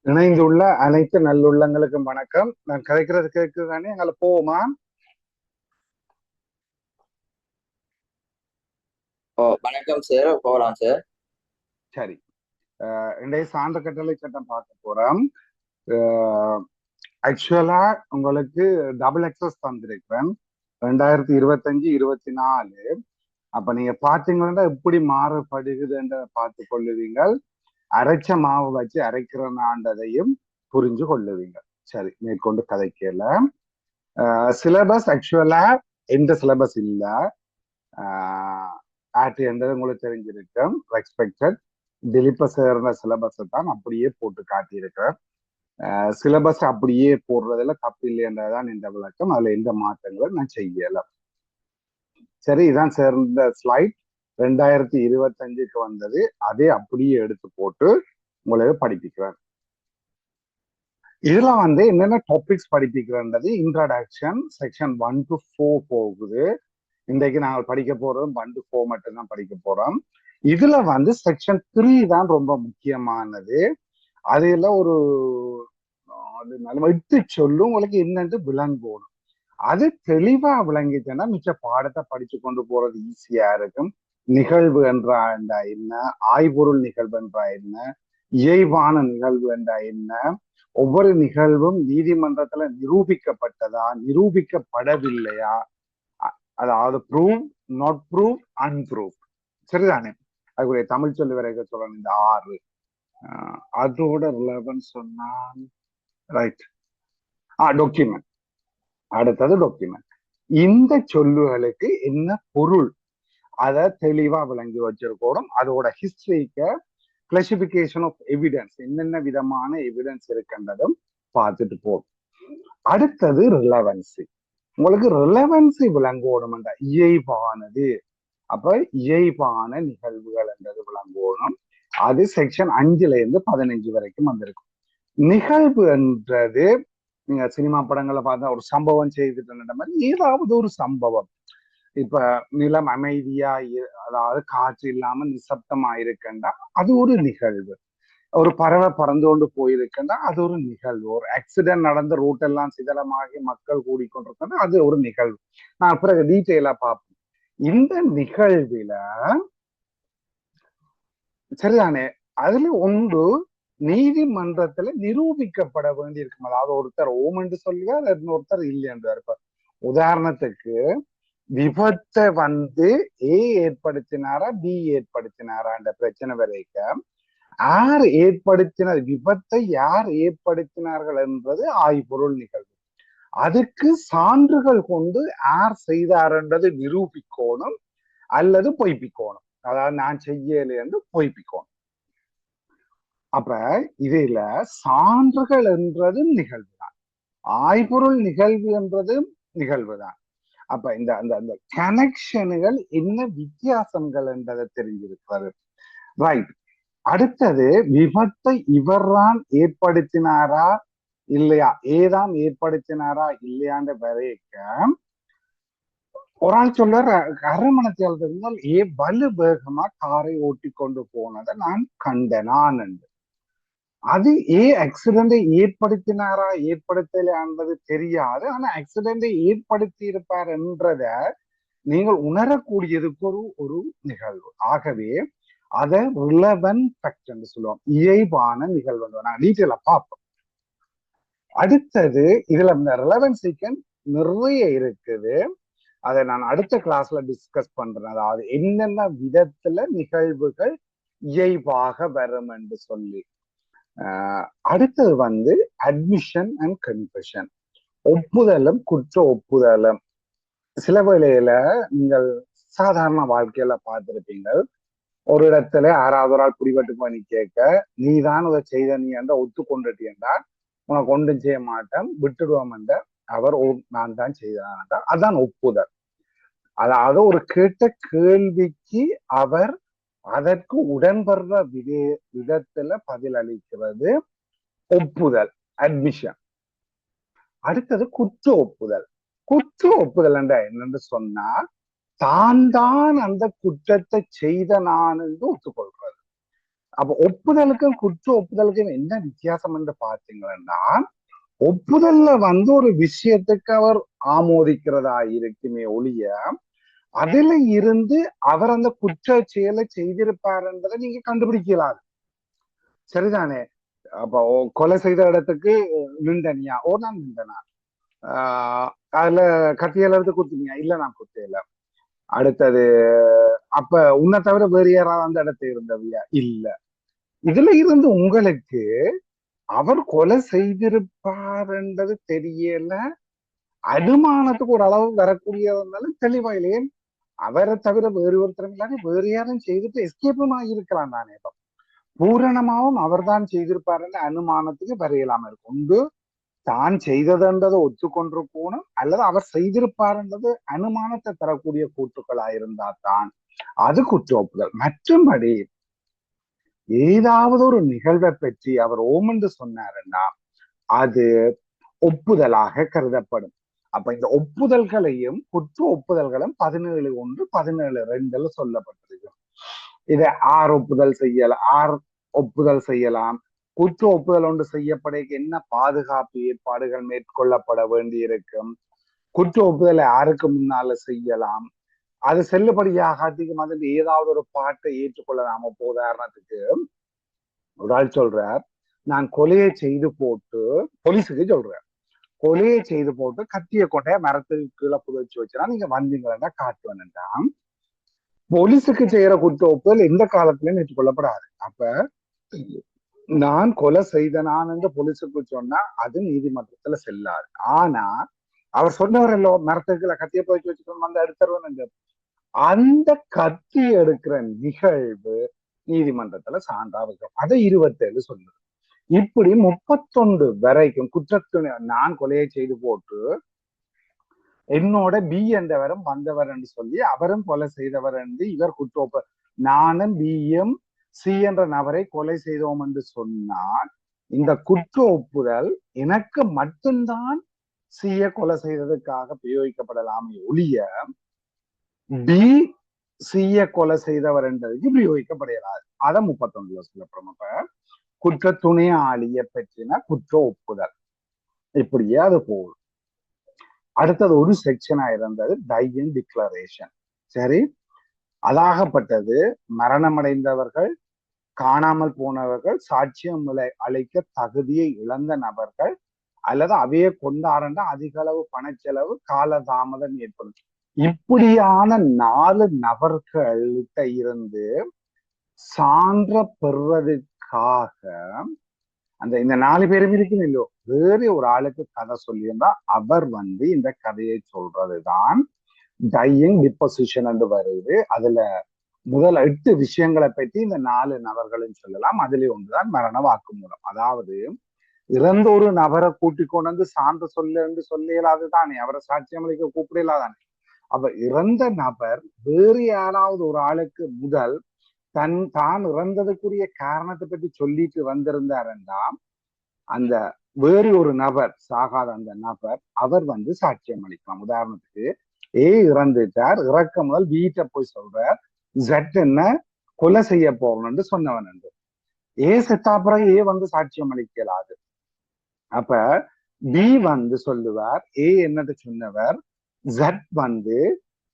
இணைந்துள்ள அனைத்து நல்லுள்ளங்களுக்கும் வணக்கம். நான் கதைக்கிறது கேட்குதானே? எங்களை போவோமா? ஓ வணக்கம் சார், போகலாம் சார். சரி. இன்றைய சான்று கட்டளை சட்டம் பார்க்க போறோம். ஆக்சுவலா உங்களுக்கு டபுள் எக்ஸஸ் தந்திருக்கிறேன் 2025-24. அப்ப நீங்க பாத்தீங்கன்னா எப்படி மாறுபடுகுதுன்ற பார்த்து கொள்ளுவீங்கள். அரைச்ச மாவு வச்சு அரைக்கிறனாண்டதையும் புரிஞ்சு கொள்ளுவீங்க. சரி, மேற்கொண்டு கதைக்கல. சிலபஸ் ஆக்சுவலா எந்த சிலபஸ் இல்ல. ஆர்டி என்றது உங்களுக்கு தெரிஞ்சிருக்கும். ரெஸ்பெக்டட் திலீப்ப சேர்ந்த சிலபஸை தான் அப்படியே போட்டு காட்டியிருக்கிறேன். சிலபஸ் அப்படியே போடுறதுல தப்பு இல்லைன்றதுதான் இந்த விளக்கம். அதுல எந்த மாற்றங்களும் நான் செய்யல. சரி, இதான் சேர்ந்த ஸ்லைட். 2025க்கு வந்தது. அதே அப்படியே எடுத்து போட்டு உங்களுக்கு படிப்பிக்கிறேன். இதுல என்னென்ன டாபிக்ஸ் படிப்பிக்கிறன்றது இன்ட்ரடக்ஷன் செக்ஷன் 1 to 4 போகுது. இன்றைக்கு நாங்கள் படிக்க போறோம் 1 to 4 மட்டும்தான் படிக்க போறோம். இதுல செக்ஷன் 3 தான் ரொம்ப முக்கியமானது. அதுல ஒரு எடுத்து சொல்லும் உங்களுக்கு என்னன்னு விளங்கணும். அது தெளிவா விளங்கிட்டேன்னா மிச்ச பாடத்தை படிச்சு கொண்டு போறது ஈஸியா இருக்கும். நிகழ்வு என்றா என்ன, ஆய்பொருள் நிகழ்வு என்றா என்ன, இயல்பான நிகழ்வு என்றா என்ன, ஒவ்வொரு நிகழ்வும் நீதிமன்றத்துல நிரூபிக்கப்பட்டதா நிரூபிக்கப்படவில்லையா, அதாவது ப்ரூவ், நாட் ப்ரூவ், அன்ப்ரூவ். சரிதானே? அதுக்குரிய தமிழ் சொல்லி வரைக்க சொல்லணும். இந்த 6 அதோட ரிலவன்ஸ் சொன்னான். ரைட். டாக்குமெண்ட். அடுத்தது டாக்குமெண்ட். இந்த சொல்லுகளுக்கு என்ன பொருள் அதை தெளிவா விளங்கி வச்சிருக்கணும். அதோட ஹிஸ்டரிக்கு கிளாசிபிகேஷன் ஆஃப் எவிடன்ஸ், என்னென்ன விதமான எவிடன்ஸ் இருக்கின்றதும் பார்த்துட்டு போகும். அடுத்தது ரிலவன்சி. உங்களுக்கு ரிலவன்சி விளங்கணும் என்ற இயல்பானது. அப்ப இயல்பான நிகழ்வுகள் என்றது விளங்கணும். அது செக்ஷன் 5-15 வரைக்கும் வந்திருக்கும். நிகழ்வு என்றது நீங்க சினிமா படங்களை பார்த்தா ஒரு சம்பவம் செய்துட்டு மாதிரி ஏதாவது ஒரு சம்பவம். இப்ப நிலம் அமைதியா, அதாவது காற்று இல்லாம நிசப்தமா இருக்குன்னா அது ஒரு நிகழ்வு. ஒரு பறவை பறந்து கொண்டு போயிருக்குன்னா அது ஒரு நிகழ்வு. ஒரு ஆக்சிடென்ட் நடந்த ரூட் எல்லாம் சிதலமாகி மக்கள் கூடிக்கொண்டிருக்கா அது ஒரு நிகழ்வு. நான் பிறகு டீட்டெயிலா பார்ப்பேன். இந்த நிகழ்வுல சரிதானே, அதுல ஒன்று நீதிமன்றத்துல நிரூபிக்கப்பட வேண்டி இருக்கும். அதாவது ஒருத்தர் ஓம் என்று சொல்லுவார், இன்னொருத்தர் இல்லை என்று இருப்பார். உதாரணத்துக்கு விபத்தை ஏ ஏற்படுத்தினாரா பி ஏற்படுத்தினாரா என்ற பிரச்சனை வரைக்கும் யார் ஏற்படுத்தினார், விபத்தை யார் ஏற்படுத்தினார்கள் என்பது ஆய்பொருள் நிகழ்வு. அதுக்கு சான்றுகள் கொண்டு யார் செய்தார்ன்றது நிரூபிக்கணும் அல்லது பொய்ப்பிக்கணும். அதாவது நான் செய்யலை என்று பொய்ப்பிக்கணும். அப்ப இதுல சான்றுகள் என்றது நிகழ்வு தான், ஆய்பொருள் நிகழ்வு என்றது நிகழ்வு தான். அப்ப இந்த அந்த கனெக்ஷனுகள் என்ன வித்தியாசங்கள் என்றதை தெரிஞ்சிருக்கிறது. ரைட். அடுத்தது விபத்தை இவர்தான் ஏற்படுத்தினாரா இல்லையா, ஏதான் ஏற்படுத்தினாரா இல்லையான்ற வரைக்கும் ஒரு ஆள் சொல்ற அரமணத்தில் இருந்தால் வலு வேகமா காரை ஓட்டி கொண்டு போனதை நான் கண்டனான் என்று. அது ஆக்சிடென்டை ஏற்படுத்தினாரா ஏற்படுத்தலையான்றது தெரியாது. ஆனா ஆக்சிடென்டை ஏற்படுத்தி இருப்பார் என்றத நீங்கள் உணரக்கூடியதுக்கு ஒரு நிகழ்வு. ஆகவே அதை ரிலவன்ட் ஃபேக்ட் என்று சொல்லுவோம், இயல்பான நிகழ்வு. நான் டீட்டெயிலா பார்ப்போம். அடுத்தது இதுல இந்த ரிலவன்சிக்கு நிறைய இருக்குது. அதை நான் அடுத்த கிளாஸ்ல டிஸ்கஸ் பண்றேன். அதாவது என்னென்ன விதத்துல நிகழ்வுகள் இயல்பாக வரும் என்று சொல்லி. அடுத்தது அட்மிஷன் அண்ட் கன்ஃபெஷன், ஒப்புதலும் குற்ற ஒப்புதலும். சில வேளையில நீங்கள் சாதாரண வாழ்க்கையில பார்த்திருப்பீங்க, ஒரு இடத்துல யாராவது ஒரு ஆள் பிடிபட்டு பண்ணி கேட்க, நீ தான் இதை செய்த, நீ என்ற ஒத்துக்கொண்டுட்டீங்கன்னா உனக்கு ஒன்றும் செய்ய மாட்டேன் விட்டுடுவோம் என்ற அவர் நான் தான் செய்தான், அதான் ஒப்புதல். அதாவது ஒரு கேட்ட கேள்விக்கு அவர் அதற்கு உடன்படுற விதத்துல பதில் அளிக்கிறது ஒப்புதல், அட்மிஷன். அடுத்தது குற்ற ஒப்புதல். குற்ற ஒப்புதல் என்ற என்னன்னு சொன்னால் தான் அந்த குற்றத்தை செய்த நான் என்று ஒத்துக்கொள்றது. அப்ப ஒப்புதலுக்கும் குற்ற ஒப்புதலுக்கும் என்ன வித்தியாசம் என்று பார்த்தீங்கன்னா, ஒப்புதல்ல ஒரு விஷயத்துக்கு அவர் ஆமோதிக்கிறதா இருக்குமே ஒழிய, அதுல இருந்து அவர் அந்த குற்ற செயலை செய்திருப்பாருன்றதை நீங்க கண்டுபிடிக்கலாம். சரிதானே? அப்போ கொலை செய்த இடத்துக்கு நின்றனியா நான் நின்றனா, அதுல கத்தியால எடுத்து குத்துனியா இல்ல நான் குத்தையில. அடுத்தது அப்ப உன்னை தவிர வேறு யாராவது அந்த இடத்துல இருந்தவியா இல்ல. இதுல இருந்து உங்களுக்கு அவர் கொலை செய்திருப்பார்ன்றது தெரியல, அனுமானத்துக்கு ஒரு அளவு வரக்கூடியதுனாலும் தெளிவா இல்லையே. அவரை தவிர வேறு ஒருத்தரும் இல்லாத வேறு யாரும் செய்துட்டு எஸ்கேப்பும் ஆகியிருக்கலாம் தானே. பூரணமாவும் அவர் தான் செய்திருப்பாருன்னு அனுமானத்துக்கு வரையலாம இருக்கும். ஒன்று தான் செய்ததுன்றதை ஒத்துக்கொண்டு போகணும், அல்லது அவர் செய்திருப்பாருன்றது அனுமானத்தை தரக்கூடிய கூற்றுக்களா இருந்தா தான் அது குற்ற ஒப்புதல். மற்றும்படி ஏதாவது ஒரு நிகழ்வை பற்றி அவர் ஓமென்று சொன்னாருன்னா அது ஒப்புதலாக கருதப்படும். அப்ப இந்த ஒப்புதல்களையும் குற்ற ஒப்புதல்களும் 17.1 17.2 சொல்லப்பட்டிருக்கு. இதை ஒப்புதல் செய்யலாம். குற்ற ஒப்புதல் ஒன்று செய்யப்பட என்ன பாதுகாப்பு ஏற்பாடுகள் மேற்கொள்ளப்பட வேண்டி இருக்கும். குற்ற ஒப்புதலை யாருக்கு முன்னால செய்யலாம், அது செல்லுபடியாகாட்டிக்கும் அது ஏதாவது ஒரு பாட்டை ஏற்றுக்கொள்ளலாம். இப்போ உதாரணத்துக்கு ஒரு ஆள் சொல்றார், நான் கொலையை செய்து போட்டு போலீஸுக்கு சொல்றேன், கொலையை செய்து போட்டு கத்திய கொண்டைய மரத்துக்கு கீழே புதைச்சு வச்சுனா நீங்க வந்தீங்கன்னா காட்டுவேன்டா. போலீஸுக்கு செய்யற குற்ற ஒப்புதல் எந்த காலத்திலயும் ஏற்றுக்கொள்ளப்படாது. அப்ப நான் கொலை செய்தனான் என்று போலீஸுக்கு சொன்னா அது நீதிமன்றத்துல செல்லாது. ஆனா அவர் சொன்னவரல்லோ மரத்துக்குள்ள கத்திய புதைச்சு வச்சுக்கணும் வந்து எடுத்துருவேன், அந்த கத்தி எடுக்கிற நிகழ்வு நீதிமன்றத்துல சான்றா வைக்கும். அதை 27 சொல்லுது. இப்படி 31 வரைக்கும் குற்றத்துணை நான் கொலையை செய்து போட்டு என்னோட பி என்றவரும் வந்தவர் என்று சொல்லி அவரும் கொலை செய்தவர் என்று இவர் குற்றோப்ப நானும் பியும் சி என்ற நபரை கொலை செய்தோம் என்று சொன்னால் இந்த குற்ற ஒப்புதல் எனக்கு மட்டும்தான் சியை கொலை செய்ததுக்காக பிரயோகிக்கப்படலாமே ஒழிய பி சியை கொலை செய்தவர் என்றதுக்கு பிரயோகிக்கப்படையலாது. அதை 31 சொல்லப்படும். அப்ப குற்ற துணையாளியை பற்றின குற்ற ஒப்புதல் இப்படியே அது போகுது. அடுத்தது ஒரு செக்ஷனா இருந்தது டையிங் டிக்ளரேஷன். சரி, அதாகப்பட்டது மரணமடைந்தவர்கள், காணாமல் போனவர்கள், சாட்சியம் அளிக்க தகுதியை இழந்த நபர்கள், அல்லது அவைய கொண்டாட அதிக அளவு பணச்செலவு காலதாமதம் ஏற்படும். இப்படியான 4 நபர்கள்கிட்ட இருந்து சான்ற பெறுவதற்காக அந்த இந்த 4 பேரும் இருக்கும் இல்லையோ வேறு ஒரு ஆளுக்கு கதை சொல்லியிருந்தா அவர் இந்த கதையை சொல்றதுதான் டையிங் டிப்போசிஷன் என்று வருது. அதுல முதல் 8 விஷயங்களை பற்றி இந்த 4 நபர்களும் சொல்லலாம். அதுல ஒன்றுதான் மரண வாக்குமூலம். அதாவது இறந்த ஒரு நபரை கூட்டிக் கொண்டு வந்து சான்று சொல்லலாது தானே, அவரை சாட்சியம் அளிக்க கூப்பிடலாதானே. அப்ப இறந்த நபர் வேறு யாராவது ஒரு ஆளுக்கு முதல் தான் இறந்ததுக்குரிய காரணத்தை பற்றி சொல்லிட்டு வந்திருந்தாருன்னா அந்த வேறு ஒரு நபர் சாகாத அந்த நபர் அவர் சாட்சியம் அளிக்கலாம். உதாரணத்துக்கு இறந்துட்டார், இறக்க முதல் வீட்டை போய் சொல்றார் ஜட் என்ன கொலை செய்ய போறோம்னு சொன்னவன் என்று. செத்தாப்புறம் சாட்சியம் அளிக்கலாது. அப்ப பி சொல்லுவார் என்னது சொன்னவர் ஜட்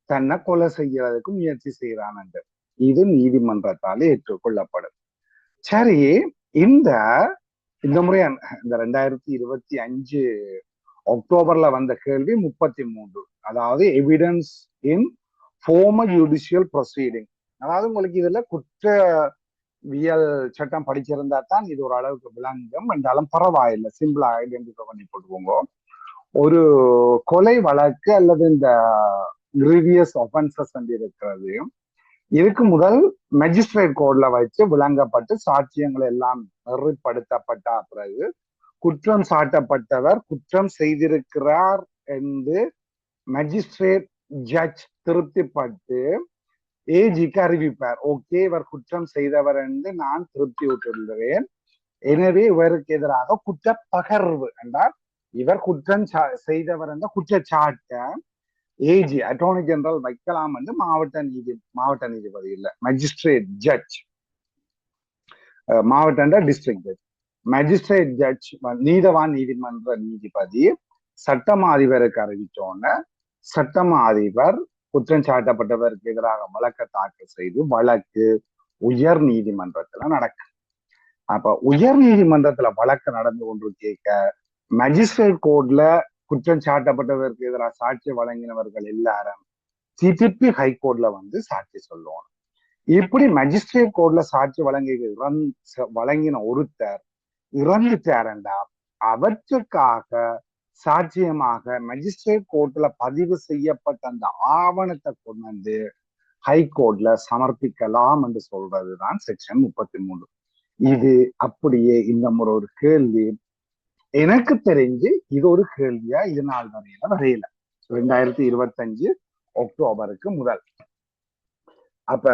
தன்னை கொலை செய்யறதுக்கு முயற்சி செய்யறான் என்று. இது நீதிமன்றத்தால் ஏற்றுக்கொள்ளப்படும். சரி, இந்த முறை இந்த 2025 அக்டோபர்ல வந்த கேள்வி 33, அதாவது எவிடன்ஸ் இன் ஃபார்மல் ஜுடிஷியல் ப்ரொசீடிங். அதாவது உங்களுக்கு இதுல குற்றவியல் சட்டம் படிச்சிருந்தா தான் இது ஒரு அளவுக்கு விளங்கும் என்றாலும் பரவாயில்லை, சிம்பிளா ஐடென்டிஃபை பண்ணி போட்டுக்கோங்க. ஒரு கொலை வழக்கு அல்லது இந்த கிரீவியஸ் ஒஃபென்சஸ் இருக்கிறது, இதுக்கு முதல் மெஜிஸ்ட்ரேட் கோர்ட்ல வச்சு விளங்கப்பட்டு சாட்சியங்கள் எல்லாம் நெறிப்படுத்தப்பட்ட பிறகு குற்றம் சாட்டப்பட்டவர் குற்றம் செய்திருக்கிறார் என்று மெஜிஸ்ட்ரேட் ஜட்ஜ் திருப்திப்பட்டு ஏஜிக்கு அறிவிப்பார். ஓகே, இவர் குற்றம் செய்தவர் என்று நான் திருப்தி விட்டிருந்தேன், எனவே இவருக்கு எதிராக குற்ற பகர்வு என்றால் இவர் குற்றம் செய்தவர் என்ற குற்றச்சாட்ட ஏஜி அட்டார்னி ஜெனரல் வைக்கலாம் என்று மாவட்ட நீதிபதி இல்ல மெஜிஸ்ட்ரேட் ஜட்ஜ் மாவட்ட டிஸ்ட்ரிக்ட் ஜட்ஜ், மேஜிஸ்ட்ரேட் ஜட்ஜ், நீதவான் நீதிமன்ற நீதிபதி சட்டமா அதிபருக்கு அறிவிச்சோன்னு சட்டமா அதிபர் குற்றம் சாட்டப்பட்டவருக்கு எதிராக வழக்கை தாக்கல் செய்து வழக்கு உயர் நீதிமன்றத்துல நடக்கும். அப்ப உயர் நீதிமன்றத்துல வழக்கு நடந்து கொண்டு கேட்க மேஜிஸ்ட்ரேட் கோர்ட்ல குற்றம் சாட்டப்பட்டவருக்கு எதிராக சாட்சி வழங்கினவர்கள் எல்லாரும் திருப்பி ஹைகோர்ட்ல வந்து சாட்சி சொல்லுவோம். இப்படி மேஜிஸ்ட்ரேட் கோர்ட்ல சாட்சி வழங்கின ஒருத்தர் இறந்துட்டாரண்டா அவற்றுக்காக சாட்சியமாக மேஜிஸ்ட்ரேட் கோர்ட்ல பதிவு செய்யப்பட்ட அந்த ஆவணத்தை கொண்டு வந்து ஹைகோர்ட்ல சமர்ப்பிக்கலாம் என்று சொல்றதுதான் செக்ஷன் 33. இது அப்படியே இந்த முறை ஒரு கேள்வி எனக்கு தெரிஞ்சு இது ஒரு கேள்வியா இது நாள் வரையில 2025 அக்டோபருக்கு முதல். அப்ப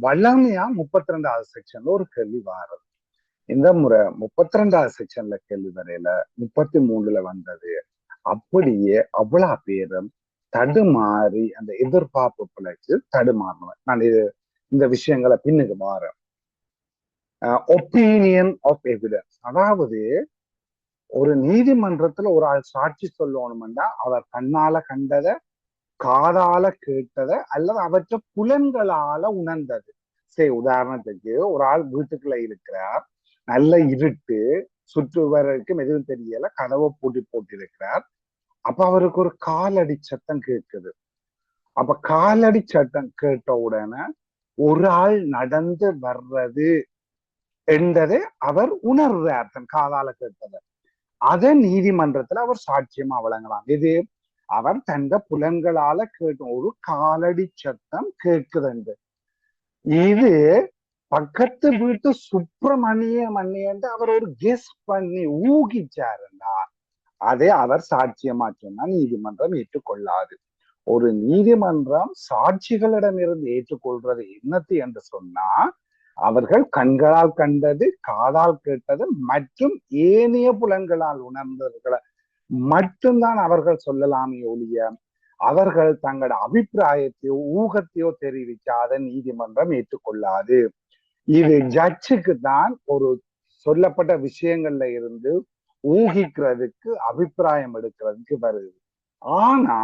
வல்லமையா 32வது செக்ஷன்ல ஒரு கேள்வி வாருது. இந்த முறை 32வது செக்ஷன்ல கேள்வி வரையில 33ல வந்தது. அப்படியே அவ்வளவு பேரும் தடுமாறி அந்த எதிர்பார்ப்பு பிழைச்சு தடுமாறினவன். நான் இந்த விஷயங்களை பின்னுக்கு மாறேன். ஒப்பீனியன் ஆஃப் எவிடன்ஸ், அதாவது ஒரு நீதிமன்றத்துல ஒரு ஆள் சாட்சி சொல்லணும்னா அவர் கண்ணால கண்டதை, காதால கேட்டதை, அல்லது அவற்றை புலன்களால உணர்ந்தது. சரி, உதாரணத்துக்கு ஒரு ஆள் வீட்டுக்குள்ள இருக்கிறார், நல்ல இருட்டு, சுற்றுவருக்கு எதுவும் தெரியல, கதவை பூட்டி போட்டு இருக்கிறார். அப்ப அவருக்கு ஒரு காலடி சத்தம் கேட்குது. அப்ப காலடி சத்தம் கேட்ட உடனே ஒரு ஆள் நடந்து வர்றது என்றதை அவர் உணர்றார், தன் காதால கேட்டதை. அதை நீதிமன்றத்துல அவர் சாட்சியமா வழங்கலாம். இது அவர் தந்த புலன்களால கேட்ட ஒரு காலடி சத்தம் கேட்குது. இது பக்கத்து வீட்டு சுப்பிரமணியம் என்று அவர் ஒரு கெஸ் பண்ணி ஊகிச்சாருன்னா அதை அவர் சாட்சியமா சொன்னா நீதிமன்றம் ஏற்றுக்கொள்ளாது. ஒரு நீதிமன்றம் சாட்சிகளிடமிருந்து ஏற்றுக்கொள்றது என்னத்து என்று சொன்னா அவர்கள் கண்களால் கண்டது, காதால் கேட்டது மற்றும் ஏனைய புலன்களால் உணர்ந்தவர்களை மட்டும்தான் அவர்கள் சொல்லலாமே ஒழிய அவர்கள் தங்களோட அபிப்பிராயத்தையோ ஊகத்தையோ தெரிவிக்காத நீதிமன்றம் ஏற்றுக்கொள்ளாது. இது ஜட்ஜுக்கு தான் ஒரு சொல்லப்பட்ட விஷயங்கள்ல இருந்து ஊகிக்கிறதுக்கு, அபிப்பிராயம் எடுக்கிறதுக்கு வருது. ஆனா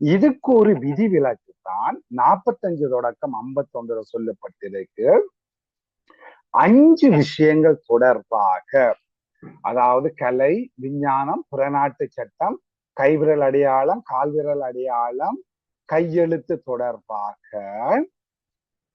இதுக்கு ஒரு விதிவிலக்கு தான் 45 தொடக்கம் 51 சொல்லப்பட்டிருக்கு. 5 விஷயங்கள் தொடர்பாக, அதாவது கலை, விஞ்ஞானம், புறநாட்டு சட்டம், கைவிரல் அடையாளம், கால்விரல் அடையாளம், கையெழுத்து தொடர்பாக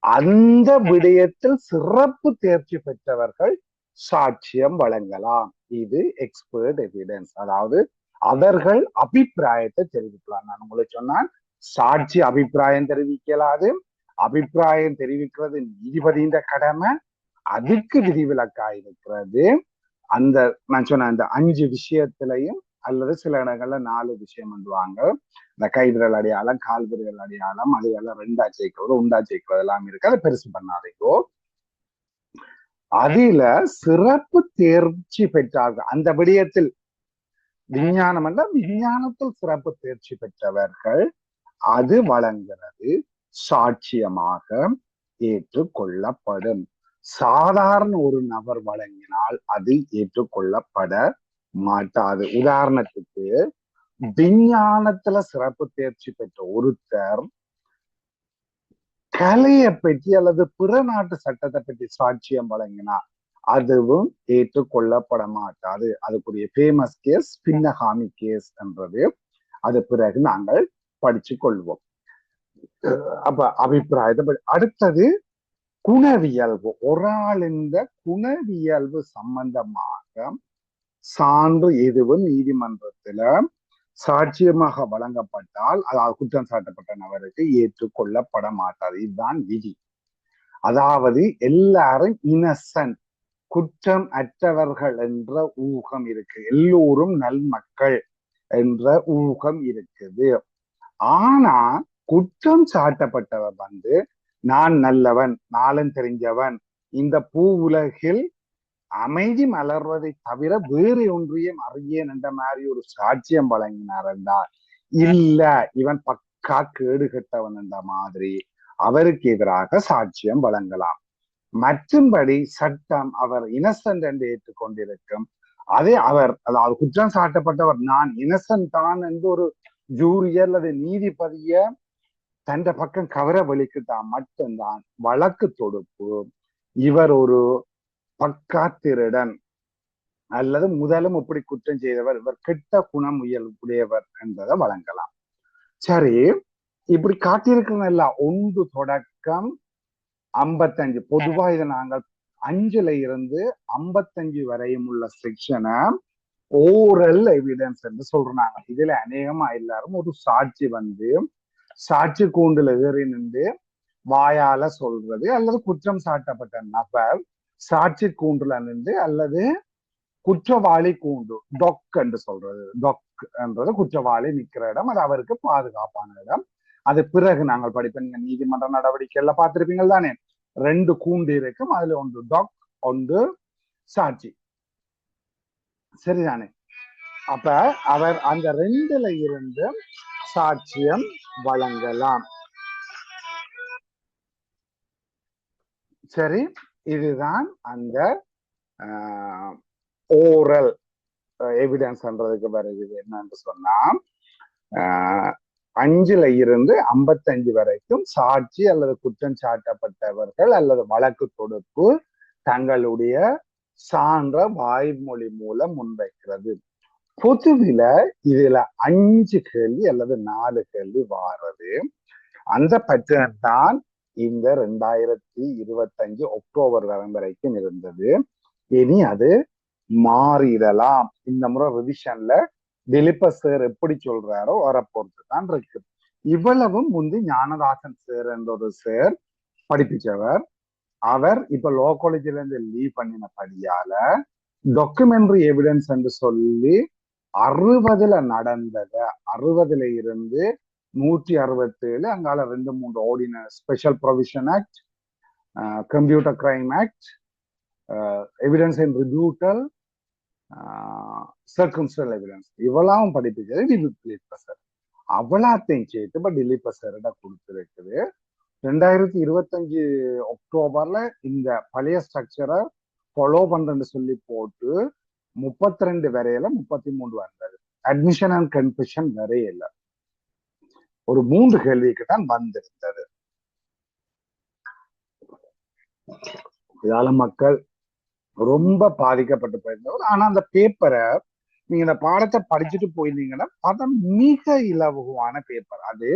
அந்த விடயத்தில் சிறப்பு தேர்ச்சி பெற்றவர்கள் சாட்சியம் வழங்கலாம். இது எக்ஸ்பர்ட் எவிடன்ஸ், அதாவது அவர்கள் அபிப்பிராயத்தை தெரிவிக்கலாம். நான் உங்களுக்கு சொன்னேன், சாட்சி அபிப்பிராயம் தெரிவிக்கலாது. அபிப்பிராயம் தெரிவிக்கிறது நீதிபதியின் கடமை. அதுக்கு விதிவிலக்காயிருக்கிறது. அந்த நான் சொன்ன அந்த 5 விஷயத்திலையும், அல்லது சில இடங்கள்ல 4 விஷயம் வந்துவாங்க. இந்த கைவிரல் அடையாளம், கால்விரல் அடையாளம், அதுவெல்லாம் 2ஆ சேர்க்கிறது, 1ஆ சேர்க்கிறது எல்லாம் இருக்கு. அதை பெருசு பண்ணாதீங்கோ. அதில சிறப்பு தேர்ச்சி பெற்றார்கள் அந்த விடயத்தில். விஞ்ஞானம் என்ற விஞ்ஞானத்தில் சிறப்பு தேர்ச்சி பெற்றவர்கள் அது வழங்குறது சாட்சியமாக ஏற்றுக்கொள்ளப்படும். சாதாரண ஒரு நபர் வழங்கினால் அது ஏற்றுக்கொள்ளப்பட மாட்டாது. உதாரணத்துக்கு விஞ்ஞானத்துல சிறப்பு தேர்ச்சி பெற்ற ஒருத்தர் கலையை பற்றி அல்லது பிற நாட்டு சட்டத்தை பற்றி சாட்சியம் வழங்கினா அதுவும் ஏற்றுக்கொள்ளப்பட மாட்டாது. அதுக்குரிய ஃபேமஸ் கேஸ் பின்னகாமி கேஸ் என்றது. அது பிறகு நாங்கள் படிச்சு கொள்வோம். அப்ப அபிப்பிராயத்தை அடுத்தது குணவியல்பு. ஒரு ஆள் இந்த குணவியல்பு சம்பந்தமாக சான்று எதுவும் நீதிமன்றத்துல சாட்சியமாக வழங்கப்பட்டால், அதாவது குற்றம் சாட்டப்பட்ட நபருக்கு ஏற்றுக்கொள்ளப்பட மாட்டாது. இதுதான் விதி. அதாவது எல்லாரும் இன்னசென்ட், குற்றம் அற்றவர்கள் என்ற ஊகம் இருக்கு, எல்லோரும் நல் மக்கள் என்ற ஊகம் இருக்குது. ஆனா குற்றம் சாட்டப்பட்டவர் வந்து நான் நல்லவன், நாளும் தெரிஞ்சவன், இந்த பூ உலகில் அமைதி மலர்வதை தவிர வேறு ஒன்றையும் அறியேன் என்ற மாதிரி ஒரு சாட்சியம் வழங்கினார் என்றால், இல்ல இவன் பக்கா கேடு கெட்டவன் என்ற மாதிரி அவருக்கு எதிராக சாட்சியம் வழங்கலாம். மற்றும்படி சட்டம் அவர் இன்னசென்ட் என்று ஏற்றுக்கொண்டிருக்கும். அதே அவர், அதாவது குற்றம் சாட்டப்பட்டவர் நான் இன்னசென்ட் தான் என்று ஒரு ஜூரிய அல்லது நீதிபதிய தண்ட பக்கம் கவர வலிக்குத்தான் மட்டும்தான் வழக்கு தொடுப்பு இவர் ஒரு பக்கா திருடன் அல்லது முதலும் இப்படி குற்றம் செய்தவர், இவர் கெட்ட குணம் உடையவர் என்பதை வழங்கலாம். சரி, இப்படி காட்டியிருக்கிறதுல 1 தொடக்கம் 55, பொதுவா இதை நாங்கள் 5ல இருந்து 55 வரையும் உள்ள செக்ஷனை ஓரல் எவிடன்ஸ் என்று சொல்றாங்க. இதுல அநேகமா எல்லாரும் ஒரு சாட்சி வந்து சாட்சி கூண்டுல ஏறி நின்று வாயால சொல்றது, அல்லது குற்றம் சாட்டப்பட்ட நபர் சாட்சி கூண்டுல நின்று, அல்லது குற்றவாளி கூண்டு டொக் என்று சொல்றது. டொக் என்றது குற்றவாளி நிக்கிற இடம், அது அவருக்கு பாதுகாப்பான இடம். அது பிறகு நாங்கள் படிப்போம். நீங்க நீதிமன்ற நடவடிக்கைகள்ல பார்த்திருப்பீங்க தானே, 2 கூண்டு இருக்கும், அதுல ஒன்று டொக், ஒன்று சாட்சி. சரிதானே? அப்ப அவர் அந்த 2ல இருந்து சாட்சியம் வழங்கலாம். சரி, இதுதான் அந்த ஓரல் எவிடன்ஸ்ன்றதுக்கு வருகிறது. என்னன்னு சொன்னா 5ல இருந்து 55 வரைக்கும் சாட்சி அல்லது குற்றம் சாட்டப்பட்டவர்கள் அல்லது வழக்கு தொடுப்பு தங்களுடைய சான்ற வாய்மொழி மூலம் முன்வைக்கிறது. பொதுவில இதுல 5 கேள்வி அல்லது 4 கேள்வி வாரது. அந்த பற்றின தான் இந்த 2025 அக்டோபர் வரைக்கும் இருந்தது. இனி அது மாறிடலாம். இந்த முறை ரிவிஷன்ல திலீப சார் எப்படி சொல்றாரோ அவரை பொறுத்து தான் இருக்கு. இவ்வளவும் முந்தி ஞானதாசன் சார் என்ற ஒரு சார் படிப்பிச்சவர். அவர் இப்ப லோ காலேஜ்ல இருந்து லீவ் பண்ணினபடியால டாக்குமெண்ட்ரி எவிடன்ஸ் என்று சொல்லி 60ல நடந்தத 60ல இருந்து 167 அங்கால 2-3 ordinance, special provision act, computer crime act, evidence in rebuttal, circumstantial evidence, இவ்வளவும் படிப்பிச்சது திலீப சார். அவ்வளத்தையும் சேர்த்து இப்ப திலீப சார்கிட்ட கொடுத்துருக்குது. 2025 அக்டோபர்ல இந்த பழைய ஸ்ட்ரக்சரை ஃபாலோ பண்றேன்னு சொல்லி போட்டு 32 வரையில 33 வந்தது. அட்மிஷன் அண்ட் கன்ஃபெஷன் வரையில ஒரு 3 கேள்விக்கு தான் வந்திருந்தது. இதால மக்கள் ரொம்ப பாதிக்கப்பட்டு போயிருந்தவர். ஆனா அந்த பேப்பரை நீங்க இந்த பாடத்தை படிச்சுட்டு போயிருந்தீங்கன்னா பார்த்தா மிக இலகுவான பேப்பர். அது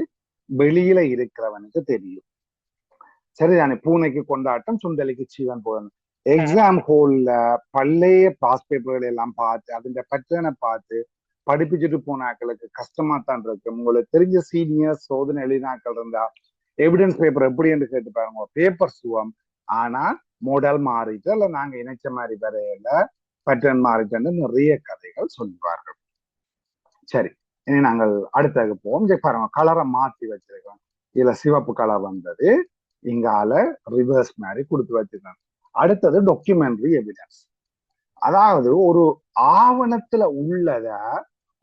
வெளியில இருக்கிறவனுக்கு தெரியும். சரிதானே? பூனைக்கு கொண்டாட்டம், சுண்டலிக்கு சீவன் போடணும். எக்ஸாம் ஹோல்ல பழைய பாஸ் பேப்பர்கள் எல்லாம் பார்த்து அதுல பட்டனை பார்த்து படிப்பிச்சுட்டு போனாக்களுக்கு கஷ்டமா தான் இருக்கு. உங்களுக்கு தெரிஞ்ச சீனியர் சோதனை எழுதினாக்கள் இருந்தா எவிடன்ஸ் பேப்பர் எப்படி என்று கேட்டு பாருங்க. பேப்பர் சுவம், ஆனா மாடல் மாறிட்டு இல்ல நாங்க இணைச்ச மாதிரி வரையில பட்டன் மாறிட்டு நிறைய கதைகள் சொல்லுவார்கள். சரி, இனி நாங்கள் அடுத்தது போவோம். பாருங்க, கலரை மாற்றி வச்சிருக்கோம். இதுல சிவப்பு கலர் வந்தது, இங்கால ரிவர்ஸ் மாதிரி கொடுத்து வச்சிருக்காங்க. அடுத்தது டாக்குமெண்ட்ரி எவிடன்ஸ். அதாவது ஒரு ஆவணத்துல உள்ளத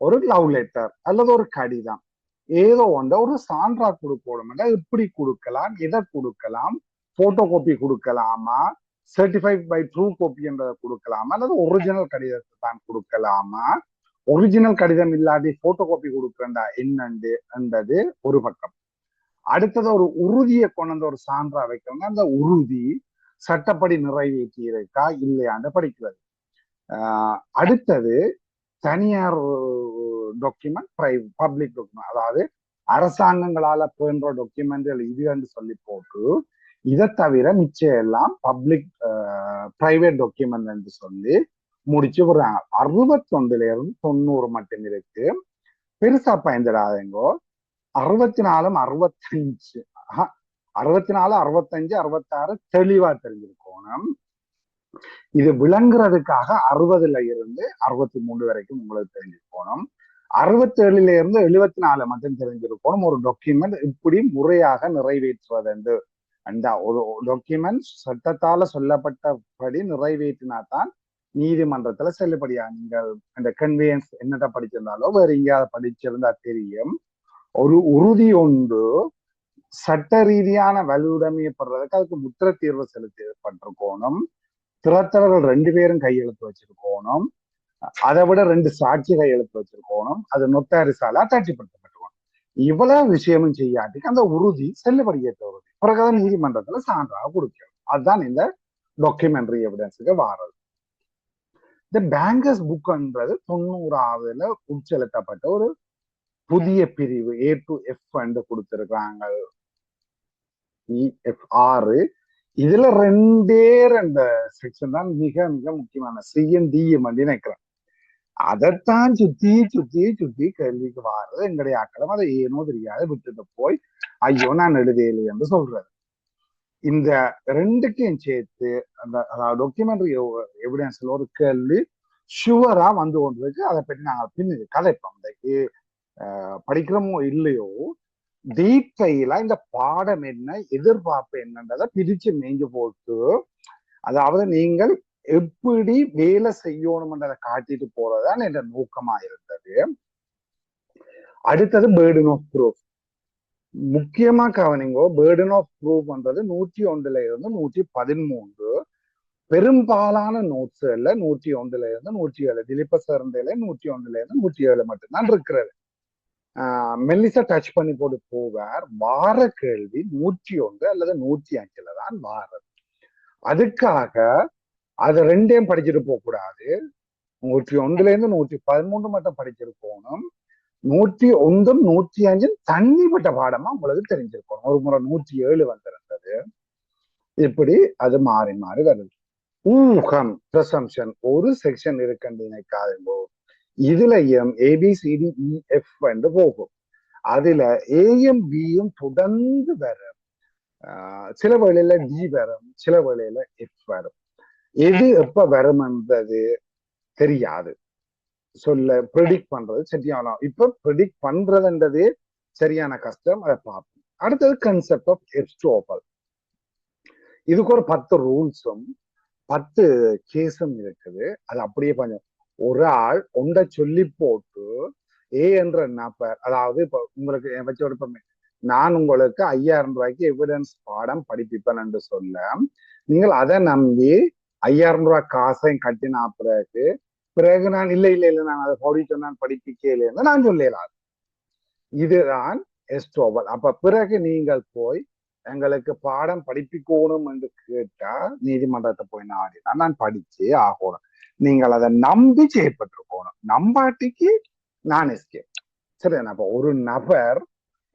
ஒரு லவ் லெட்டர் அல்லது ஒரு கடிதம் ஏதோ ஒன்ற ஒரு சான்றா கொடுக்கணும். எப்படி கொடுக்கலாம், எதை கொடுக்கலாம், போட்டோ காப்பி கொடுக்கலாமா, சர்டிஃபைட் பை ட்ரூ காப்பி என்றதை கொடுக்கலாமா, அல்லது ஒரிஜினல் கடிதத்தை தான் கொடுக்கலாமா, ஒரிஜினல் கடிதம் இல்லாட்டி போட்டோ காப்பி கொடுக்கண்டா என்னண்டு என்றது ஒரு பக்கம். அடுத்தது ஒரு உறுதியை கொண்டு ஒரு சான்றா வைக்கணும். அந்த உறுதி சட்டப்படி நிறைவேற்றி இருக்கா இல்லையான்னு படிக்கிறது. அடுத்தது தனியார் டாக்குமெண்ட், பப்ளிக் டாக்குமெண்ட், அதாவது அரசாங்கங்களால பேன்ற டாக்குமெண்ட்கள் இது என்று சொல்லி போட்டு இதை தவிர மிச்சம் எல்லாம் பப்ளிக் பிரைவேட் டாக்குமெண்ட் என்று சொல்லி முடிச்சு விடுறாங்க. 61ல இருந்து 90 மட்டும் இருக்கு. பெருசா பயந்துடாதேங்கோ. 64, 65, 64, 65, 66 தெளிவா தெரிஞ்சிருக்கணும். இது விளங்குறதுக்காக 60ல இருந்து 63 வரைக்கும் உங்களுக்கு தெரிஞ்சிருக்கணும். 67ல இருந்து 74 மட்டும் தெரிஞ்சிருக்கணும். ஒரு டாக்குமெண்ட் இப்படி முறையாக நிறைவேற்றுவது என்று ஒரு டாக்குமெண்ட் சட்டத்தால சொல்லப்பட்டபடி நிறைவேற்றினா தான் நீதிமன்றத்துல செல்லுபடியா. நீங்கள் இந்த கன்வீனியன்ஸ் என்னட்ட படிச்சிருந்தாலோ வேற எங்கேயாவது படிச்சிருந்தா தெரியும். ஒரு உறுதி ஒன்று சட்ட ரீதியான வலுவுடைமையை பெறதுக்கு அதுக்கு முத்திர தீர்வு செலுத்தப்பட்டிருக்கணும். திறத்தவர்கள் 2 பேரும் கையெழுத்து வச்சிருக்கணும். அதை விட 2 சாட்சி கையெழுத்து வச்சிருக்கணும். அது நொட்டாரிசால அத்தாட்சிப்படுத்தப்பட்டிருக்கணும். இவ்வளவு விஷயமும் செய்யாட்டிக்கு அந்த உறுதி செல்லுபடியேற்ற உறுதி பிறகு நீதிமன்றத்துல சான்றாக கொடுக்கணும். அதுதான் இந்த டாக்குமெண்ட்ரி எவிடன்ஸுக்கு வாரது. இந்த பேங்கர்ஸ் புக்ன்றது 90ஆவதுல உட்செலுத்தப்பட்ட ஒரு புதிய பிரிவு A to F கொடுத்திருக்கிறாங்க. EF6 இதுல 2 செக்ஷன் தான் மிக மிக முக்கியமான CNDM நினைக்கிறேன். அதைத்தான் சுத்தி சுத்தி சுத்தி கேள்விக்கு வாரது எங்களுடைய ஆக்களும் அதை ஏனோ தெரியாது விட்டுட்டு போய் ஐயோ நான் எழுதையில்லை என்று சொல்றது. இந்த 2க்கும் சேர்த்து அந்த டாக்குமெண்ட்ரி எவிடன்ஸ்ல ஒரு கேள்வி ஷுவரா வந்து கொண்டிருக்கு. அதை பற்றி நாங்கள் பின்னுக்கு கதைப்போம். படிக்கிறோமோ இல்லையோ டீட்டெயிலா இந்த பாடம் என்ன எதிர்பார்ப்பு என்னன்றதை பிரிச்சு மேய்ஞ்சு போட்டு, அதாவது நீங்கள் எப்படி வேலை செய்யணும்ன்றதை காட்டிட்டு போறதுதான் என்ற நோக்கமா இருந்தது. அடுத்தது பேர்டன் ஆஃப் ப்ரூஃப். முக்கியமா கவனிங்கோ, பேர்டன் ஆஃப் ப்ரூஃப்ன்றது 101ல இருந்து 113. பெரும்பாலான நோட்ஸ்கள்ல 101ல இருந்து 107, திலீப சரண்டையில 101ல இருந்து 107 மட்டும்தான் இருக்கிறது. மெல்லிசா டச் பண்ணி போட்டு போவார். வார கேள்வி 101 அல்லது 105ல தான் வாரது. அதுக்காக அதை 2ஐயும் படிச்சுட்டு போக கூடாது. 101ல இருந்து 113 மட்டும் படிச்சுட்டு போகணும். 101 105 தண்ணிப்பட்ட பாடமா உங்களுக்கு தெரிஞ்சிருக்கணும். ஒரு முறை 107 வந்திருந்தது. இப்படி அது மாறி மாறி வருது. ஊகம் பிரசம்ஷன் ஒரு செக்ஷன் இருக்குன்னு நினைக்காதுங்கோ. இதுலயும் ABCDEF போகும். அதுல ஏயும் பியும் தொடர்ந்து வரும். சில வேளையில டி வரும், சில வேளையில எஃப் வரும். எது எப்ப வரும்ன்றது தெரியாது. சொல்ல ப்ரெடிக்ட் பண்றது சரியான. இப்ப ப்ரெடிக்ட் பண்றதுன்றது சரியான கஷ்டம். அதை பார்ப்போம். அடுத்தது கன்செப்ட் ஆஃப் எஸ்டோபல். இதுக்கு ஒரு 10 ரூல்ஸும் 10 கேஸும் இருக்குது. அது அப்படியே கொஞ்சம் ஒரு ஆள் ஒன்றை சொல்லி போட்டு ஏ என்ற நபர், அதாவது இப்ப உங்களுக்கு வச்சு எடுப்போமே, நான் உங்களுக்கு 5000 ரூபாய்க்கு எவிடன்ஸ் பாடம் படிப்பிப்பேன் என்று சொல்ல, நீங்கள் அதை நம்பி 5000 ரூபாய் காசையும் கட்டினா பிறகு நான் இல்லை இல்லை இல்லை நான் அதை படிச்சோம் நான் படிப்பிக்கலைன்னு நான் சொல்லலாம். இதுதான் எஸ்டோபல். அப்ப பிறகு நீங்கள் போய் எங்களுக்கு பாடம் படிப்பிக்கணும் என்று கேட்டா நீதிமன்றத்தை போய் நாடினா நான் படிச்சே ஆகணும். நீங்கள் அதை நம்பி செய்யப்பட்டிருக்கணும். நம்பாட்டிக்கு நான் எஸ்கேப். சரி, அப்ப ஒரு நபர்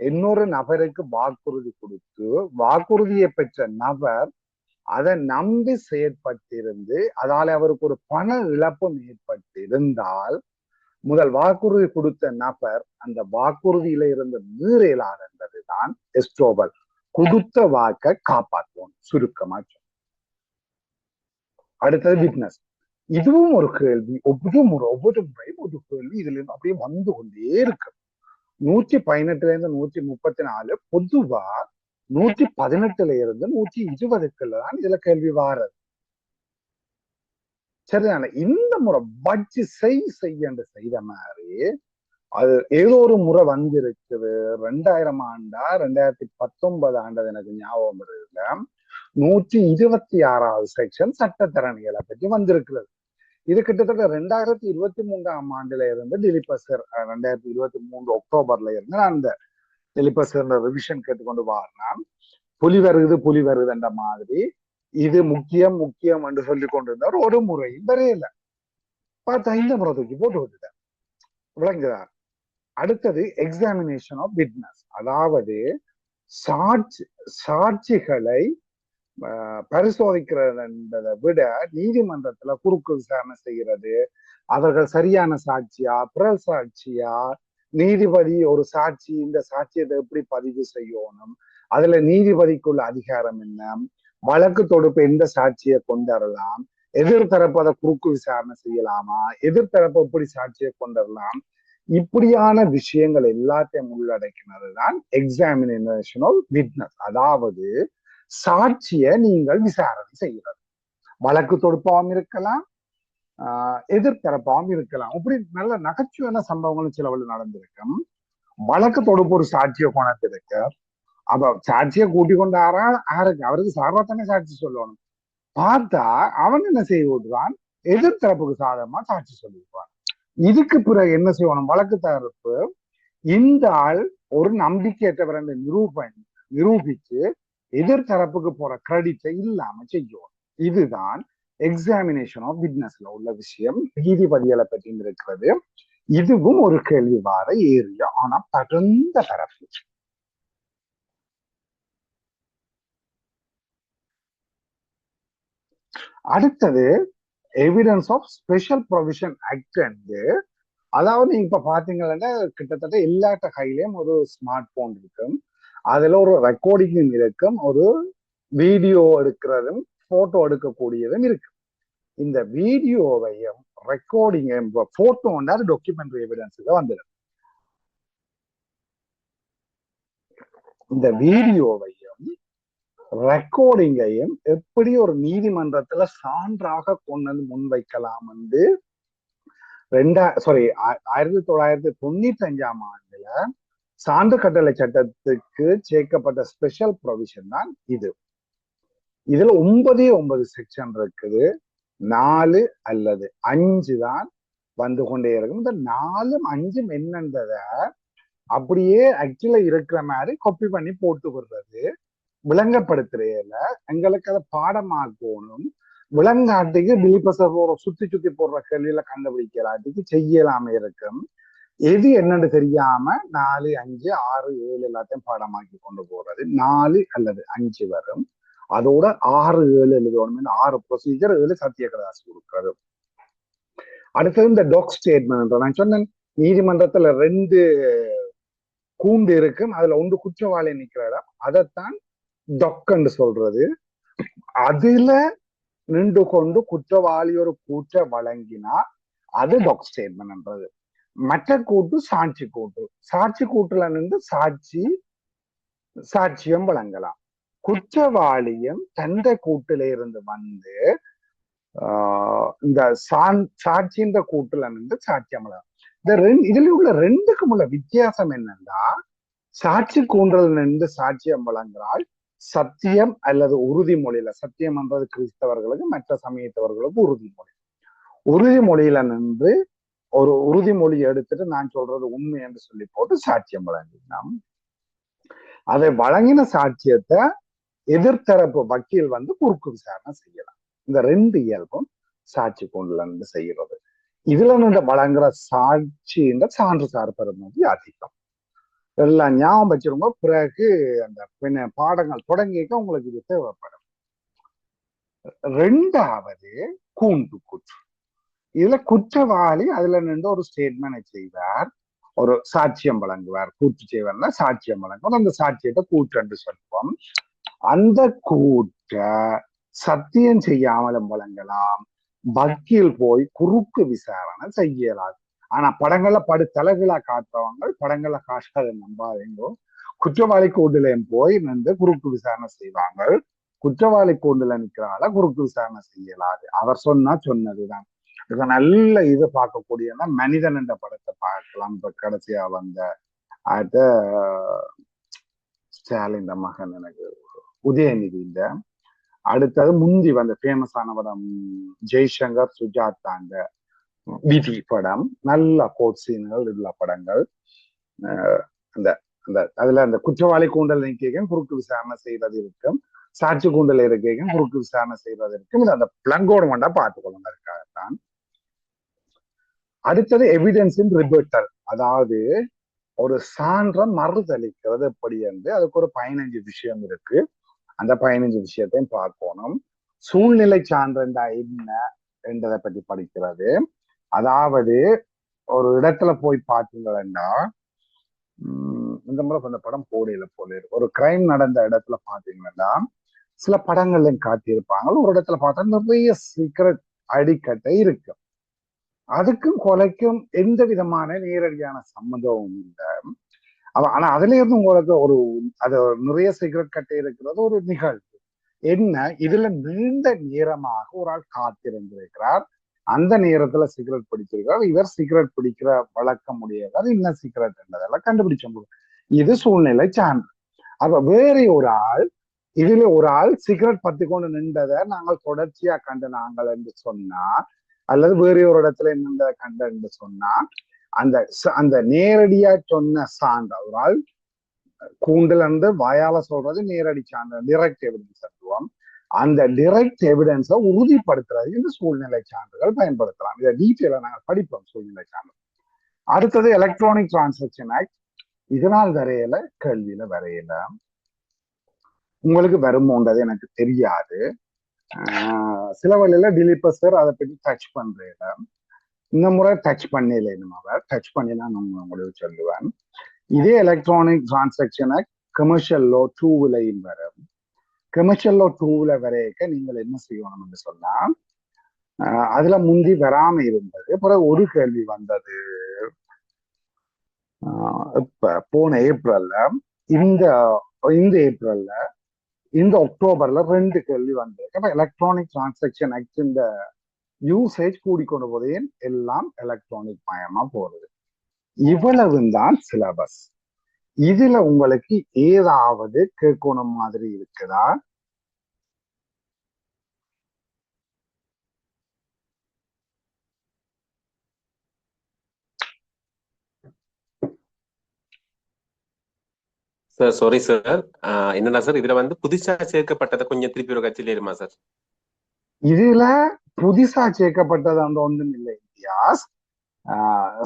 இன்னொரு நபருக்கு வாக்குறுதி கொடுத்து வாக்குறுதியை பெற்ற நபர் அதை நம்பி செயற்பட்டிருந்து அதால அவருக்கு ஒரு பண இழப்பும் ஏற்பட்டிருந்தால் முதல் வாக்குறுதி கொடுத்த நபர் அந்த வாக்குறுதியில இருந்து மீறலார் என்பதுதான் எஸ்டோபல். கொடுத்த வாக்கை காப்பாற்றுவோம் சுருக்கமா. அடுத்தது விட்னஸ். இதுவும் ஒரு கேள்வி. ஒவ்வொரு முறையும் ஒரு கேள்வி இதுல இருந்து அப்படியே வந்து கொண்டே இருக்கு. 118ல இருந்து 134 பொதுவா 118ல இருந்து 120க்குள்ள தான் இதுல கேள்வி வாரது. சரிதானே? இந்த முறை வச்சு செய்த மாதிரி அது ஏதோ ஒரு முறை வந்திருக்குது. 2000 ஆண்டா 2019 ஆண்டது எனக்கு ஞாபகம் இருக்குல்ல. 126வது செக்ஷன் சட்டத்தரணிகளை பற்றி வந்திருக்கிறது. இது கிட்டத்தட்ட 2023ஆம் ஆண்டுல இருந்து டிலிபசர் 2023 அக்டோபர்ல இருந்து நான் அந்த டிலிபசர் ரிவிஷன் கேட்டுக்கொண்டு வாரினா புலி வருதுன்ற மாதிரி இது முக்கியம் என்று சொல்லி கொண்டிருந்தார். ஒரு முறையும் வரையில பார்த்தா இந்த முறை தூக்கி போட்டு விட்டுட்டார். விளங்குதா? அடுத்தது எக்ஸாமினேஷன் ஆஃப் விட்னஸ். அதாவது சாட்சிகளை பரிசோதிக்கிறது என்பதை விட நீதிமன்றத்துல குறுக்கு விசாரணை செய்கிறது. அவர்கள் சரியான சாட்சியா பிறல் சாட்சியா, நீதிபதி ஒரு சாட்சி இந்த சாட்சியத்தை எப்படி பதிவு செய்யணும், அதுல நீதிபதிக்குள்ள அதிகாரம் என்ன, வழக்கு தொடுப்பு எந்த சாட்சியை கொண்டுவரலாம், எதிர்த்தரப்பு அதை குறுக்கு விசாரணை செய்யலாமா, எதிர்த்தரப்பு எப்படி சாட்சியை கொண்டுவரலாம், இப்படியான விஷயங்கள் எல்லாத்தையும் உள்ளடக்கினதுதான் எக்ஸாமினேஷன் ஆஃப் விட்னஸ். அதாவது சாட்சியை நீங்கள் விசாரணை செய்கிறது. வழக்கு தொடுப்பாகவும் இருக்கலாம், எதிர்த்தரப்பாகவும் இருக்கலாம். இப்படி நல்ல நகைச்சுவையான சம்பவங்களும் சிலவள் நடந்திருக்கும். வழக்கு தொடுப்பு ஒரு சாட்சியை கொண்டிருக்க, அப்ப சாட்சியை கூட்டி கொண்டு யாருக்கு அவருக்கு சார்பா தானே சாட்சி சொல்லணும். பார்த்தா அவன் என்ன செய்ய விடுவான், எதிர்த்தரப்புக்கு சாதகமா சாட்சி சொல்லிடுவான். இதுக்கு பிறகு என்ன செய்யணும், வழக்கு தரப்பு இந்த ஆள் ஒரு நம்பிக்கையற்றவர் என்று நிரூபிச்சு எதிர்த்தரப்புக்கு போற கிரெடிட்டை இல்லாம செய்யும். இதுதான் எக்ஸாமினேஷன் ஆஃப் விட்னஸ்ல உள்ள விஷயம். நீதிபதிகளை பற்றி இருக்கிறது. இதுவும் ஒரு கேள்வி வார ஏரியா, ஆனா பரந்த பரப்பு. அடுத்தது evidence of special provision act. அதாவது இப்ப பாத்தீங்கன்னா கிட்டத்தட்ட எல்லாட்ட கையிலயும் ஒரு ஸ்மார்ட் போன் இருக்கும். அதுல ஒரு ரெக்கார்டிங்கும் இருக்கும், ஒரு வீடியோ எடுக்கிறதும் போட்டோ எடுக்கக்கூடியதும் இருக்கு. இந்த வீடியோவையும் ரெக்கார்டிங்கையும் போட்டோ அது டாக்குமெண்ட்ரி எவிடன்ஸுக்கு வந்துடும். இந்த வீடியோவையும் ரெக்கார்டிங்கையும் எப்படி ஒரு நீதிமன்றத்துல சான்றாக கொண்டு முன்வைக்கலாம் என்று 1995 ஆண்டுல சான்று கட்டளை சட்டத்துக்கு சேர்க்கப்பட்ட ஸ்பெஷல் ப்ரொவிஷன் தான் இது. இதுல 9 செக்ஷன் இருக்குது. 4 அல்லது 5 தான் வந்து கொண்டே இருக்கும். இந்த 4ம் 5ம் என்னன்றத அப்படியே ஆக்சுவலா இருக்கிற மாதிரி காப்பி பண்ணி போட்டு விடுறது, விளங்கப்படுத்துறையில எங்களுக்கு அதை பாடமாக்கணும். விலங்காட்டுக்கு பிலிபசர் சுத்தி சுத்தி போடுற கேள்வியில கண்டுபிடிக்கலாட்டிக்கு செய்யலாம இருக்கும். எது என்னன்னு தெரியாம 4, 5, 6, 7 எல்லாத்தையும் பாடமாக்கி கொண்டு போறது. 4 அல்லது 5 வரும். அதோட 6, 7 எழுதணும். 6 ப்ரொசீஜர், 7 சத்தியகதாசி கொடுக்கிறது. அடுத்தது இந்த டாக் ஸ்டேட்மெண்ட். நான் சொன்னேன், நீதிமன்றத்துல 2 கூண்டு இருக்கும். அதுல ஒன்று குற்றவாளி நிக்கிற இடம், அதைத்தான் டொக்குன்னு சொல்றது. அதுல நின்று கொண்டு குற்றவாளி ஒரு கூற்ற வழங்கினா அது டாக் ஸ்டேட்மெண்ட்ன்றது. மற்ற கூட்டு சாட்சி கூட்டு. சாட்சி கூட்டுல நின்று சாட்சியம் வழங்கலாம். குற்றவாளியும் தந்த கூட்டுல இருந்து வந்து இந்த சாட்சின்ற கூட்டுல நின்று சாட்சியம் வழங்கலாம். இதுல உள்ள 2க்கும் உள்ள வித்தியாசம் என்னன்னா, சாட்சி கூண்டல் நின்று சாட்சியம் வழங்குறால் சத்தியம் அல்லது உறுதிமொழியில, சத்தியம் என்றது கிறிஸ்தவர்களுக்கு, மற்ற சமயத்தவர்களுக்கு உறுதிமொழி. உறுதிமொழியில நின்று ஒரு உறுதிமொழி எடுத்துட்டு நான் சொல்றது உண்மை என்று சொல்லி போட்டு சாட்சியம் வழங்கினோம். அதை வழங்கின சாட்சியத்தை எதிர்த்தரப்பு வக்கீல் வந்து குறுக்கு விசாரணை செய்யலாம். இந்த 2 இயல்பும் சாட்சி கூண்டுல இருந்து செய்யறது. இதுல நின்று வழங்குற சாட்சின்ற சான்று சார் பெறுமதி அதிகம். எல்லாம் ஞாபகம் வச்சிருங்க. பிறகு அந்த பாடங்கள் தொடங்கிக்க உங்களுக்கு இது தேவைப்படும். 2வது கூண்டு குற்று. இதுல குற்றவாளி அதுல நின்று ஒரு ஸ்டேட்மெண்ட் செய்வார், ஒரு சாட்சியம் வழங்குவார். கூற்று செய்வார்னா சாட்சியம் வழங்குவார். அந்த சாட்சியத்தை கூற்று என்று சொல்லுவோம். அந்த கூற்ற சத்தியம் செய்யாமலும் வழங்கலாம். வக்கீல் போய் குறுக்கு விசாரணை செய்யலாம். ஆனா படங்கள்ல தலைகீழா காட்டுறவங்க படங்கள்ல காட்டாத நம்பாதீங்கோ. குற்றவாளி கூண்டுலையும் போய் நின்று குறுக்கு விசாரணை செய்வாங்க. குற்றவாளி கூண்டுல நிற்கிறால குறுக்கு விசாரணை செய்யலாது. அவர் சொன்னதுதான். இப்ப நல்ல இது பார்க்கக்கூடியன்னா மனிதன் என்ற படத்தை பார்க்கலாம். இப்ப கடைசியா வந்த அத ஸ்டாலின் மகன் எனக்கு உதயநிதி. இந்த அடுத்தது முந்தி வந்த ஃபேமஸான படம் ஜெய்சங்கர் சுஜாதா அந்த விதி படம். நல்ல கோட் சீன்கள் உள்ள படங்கள். அந்த அந்த அதுல அந்த குற்றவாளி கூண்டல் நிற்க குறுக்கு விசாரணை செய்வது இருக்கும், சாட்சி கூண்டல் இருக்க குறுக்கு விசாரணை செய்வது இருக்கும். இது அந்த பிளங்கோடு மண்டா பார்த்துக்கொள்ளுங்கிறதுக்காகத்தான். அடுத்தது எவிடன்ஸ் இன் ரிபர்ட்டல். அதாவது ஒரு சான்ற மறுதளிக்கிறது எப்படி என்று அதுக்கு ஒரு 15 விஷயம் இருக்கு. அந்த 15 விஷயத்தையும் பார்க்கணும். சூழ்நிலை சான்றா என்ன என்றதை பற்றி படிக்கிறது. அதாவது ஒரு இடத்துல போய் பார்த்தீங்கன்னா, இந்த முறை அந்த படம் போடையில போல இருக்கு. ஒரு கிரைம் நடந்த இடத்துல பாத்தீங்கன்னா சில படங்கள்லையும் காட்டியிருப்பாங்க. ஒரு இடத்துல பார்த்தா நிறைய சீக்கிரட் அடிக்கட்டை இருக்கு. அதுக்கும் கொலைக்கும் எந்த விதமான நேரடியான சம்மந்தமும் இல்லை. ஆனா அதுல இருந்து உங்களுக்கு அது நிறைய சிகரெட் கட்டை இருக்கிறது ஒரு நிகழ்வு. என்ன, இதுல நீண்ட நேரமாக ஒரு ஆள் காத்திருந்திருக்கிறார். அந்த நேரத்துல சிகரெட் பிடிச்சிருக்கிறார். இவர் சிகரெட் பிடிக்கிற வழக்கம் முடியாது. அது என்ன சிகரெட் என்றதெல்லாம் கண்டுபிடிச்ச முடியும். இது சூழ்நிலை சான்று. அப்ப வேற ஒரு ஆள் இதுல ஒரு ஆள் சிகரெட் பத்தி கொண்டு நின்றதை நாங்கள் தொடர்ச்சியா கண்டு நாங்கள் என்று சொன்னா அல்லது வேற ஒரு இடத்துல நின்றதை கண்டு என்று சொன்னா அந்த நேரடியா சொன்ன சான்று ஒரு ஆள் கூண்டில் இருந்து வாயால சொல்றது நேரடி சான்று டிரெக்ட் எவிடன்ஸ் சொல்லுவோம். அந்த டிரெக்ட் எவிடன்ஸை உறுதிப்படுத்துறதுக்கு இந்த சூழ்நிலை சான்றுகள் பயன்படுத்தலாம். இதை டீட்டெயிலா நாங்கள் படிப்போம் சூழ்நிலை சான்று. அடுத்தது எலக்ட்ரானிக் டிரான்சாக்ஷன் ஆக்ட். இதனால் வரையில கேள்வியில வரையில உங்களுக்கு வருமோன்றது எனக்கு தெரியாது. சில வழியில டிலீப்பர் சார் அதை பற்றி டச் பண்றேன். இந்த முறை டச் பண்ணல, அவர் டச் பண்ணினா நான் உங்களுக்கு சொல்லுவேன். இதே electronic transaction act commercial low 2 வரும். கமர்ஷியல் லோ 2 வரைக்க நீங்கள் என்ன செய்யணும்னு சொன்னா அதுல முந்தி வராம இருந்தது. பிறகு ஒரு கேள்வி வந்தது இப்ப போன ஏப்ரல்ல, இந்த ஏப்ரல்ல, இந்த அக்டோபர்ல 2 கேள்வி வந்திருக்கு. அப்ப எலக்ட்ரானிக் டிரான்சாக்ஷன் ஆக்ட் இந்த யூசேஜ் கூடிக்கொண்டு போதே எல்லாம் எலக்ட்ரானிக் மயமா போறது. இவ்வளவுதான் சிலபஸ். இதுல உங்களுக்கு ஏதாவது கேட்கணும் மாதிரி இருக்குதா? சார் சாரி சார், என்னன்னா சார் இதுல வந்து புதுசா சேர்க்கப்பட்டதை கொஞ்சம் திருப்பி ஒரு கட்சியில் இருமா சார். இதுல புதுசா சேர்க்கப்பட்டது அந்த ஒன்றும் இல்லை இந்தியாஸ்.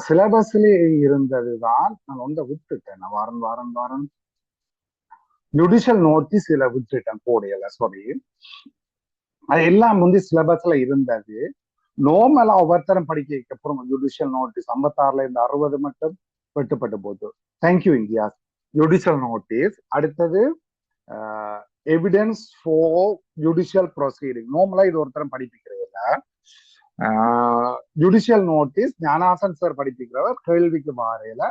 சிலபஸ்ல இருந்ததுதான். நான் ஒன்றை விட்டுட்டேன். நான் வாரம் ஜுடிஷியல் நோட்டீஸ் இதுல விட்டுட்டேன், போடையில சாரி. அது எல்லாம் வந்து சிலபஸ்ல இருந்தது. நோமலா ஒவ்வொருத்தரும் படிக்க அப்புறம் ஜுடிஷியல் நோட்டீஸ் 56 இருந்து 60 மட்டும் வெட்டுப்பட்டு போகுது. Thank you India's. Judicial notice. அடுத்தது எவிடன்ஸ் ஃபார் ஜுடிஷியல் ப்ரொசீடிங். நோமலா இது ஒருத்தரம் படிப்பிக்கிறது இல்ல. ஜுடிஷியல் நோட்டீஸ் ஞானாசன் சார் படிப்பிக்கிறவர் கேள்விக்கு வாரையில.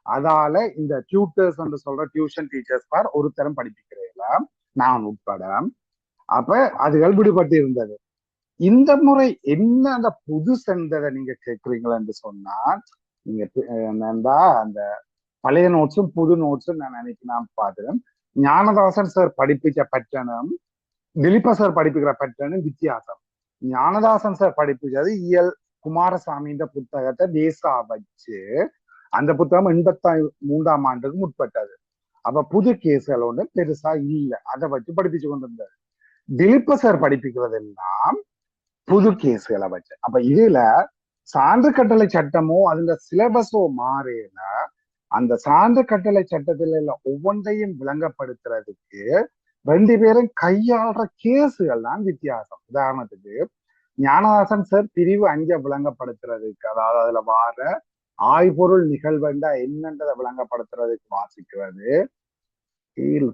அதால இந்த டியூட்டர்ஸ் என்று சொல்ற டியூஷன் டீச்சர்ஸ் பார் ஒருத்தரம் படிப்பிக்கிறதுல நான் உட்பட. அப்ப அதுகள் விடுபட்டு இருந்தது. இந்த முறை என்ன அந்த புது சென்றதை நீங்க கேட்குறீங்களா சொன்னா, நீங்க என்னண்டா அந்த பழைய நோட்ஸும் புது நோட்ஸும் நான் நினைக்கிறேன் பார்த்துக்கேன். ஞானதாசன் சார் படிப்பிச்ச பேட்டர்னும் திலீப சார் படிப்பிக்கிற பேட்டர்னும் வித்தியாசம். ஞானதாசன் சார் படிப்பிச்சது இயல் குமாரசாமின்ற புத்தகத்தை பேஸா வச்சு, அந்த புத்தகம் 83ஆம் ஆண்டுக்கு முற்பட்டது. அப்ப புது கேஸ்கள் ஒன்று பெருசா இல்லை, அதை வச்சு படிப்பிச்சு கொண்டிருந்தாரு. திலீப சார் படிப்பிக்கிறது எல்லாம் புது கேஸ்களை வச்சு. அப்ப இதுல சான்று கட்டளை சட்டமோ அதுல சிலபஸோ மாறையில அந்த சான்று கட்டளை சட்டத்துல ஒவ்வொன்றையும் விளங்கப்படுத்துறதுக்கு 2 பேரும் கையாளுற கேஸுகள் தான் வித்தியாசம். உதாரணத்துக்கு ஞானதாசன் சார் பிரிவு 5 விளங்கப்படுத்துறதுக்கு, அதாவது அதுல வார ஆய்பொருள் நிகழ்வெண்டா என்னன்றதை விளங்கப்படுத்துறதுக்கு வாசிக்கிறது.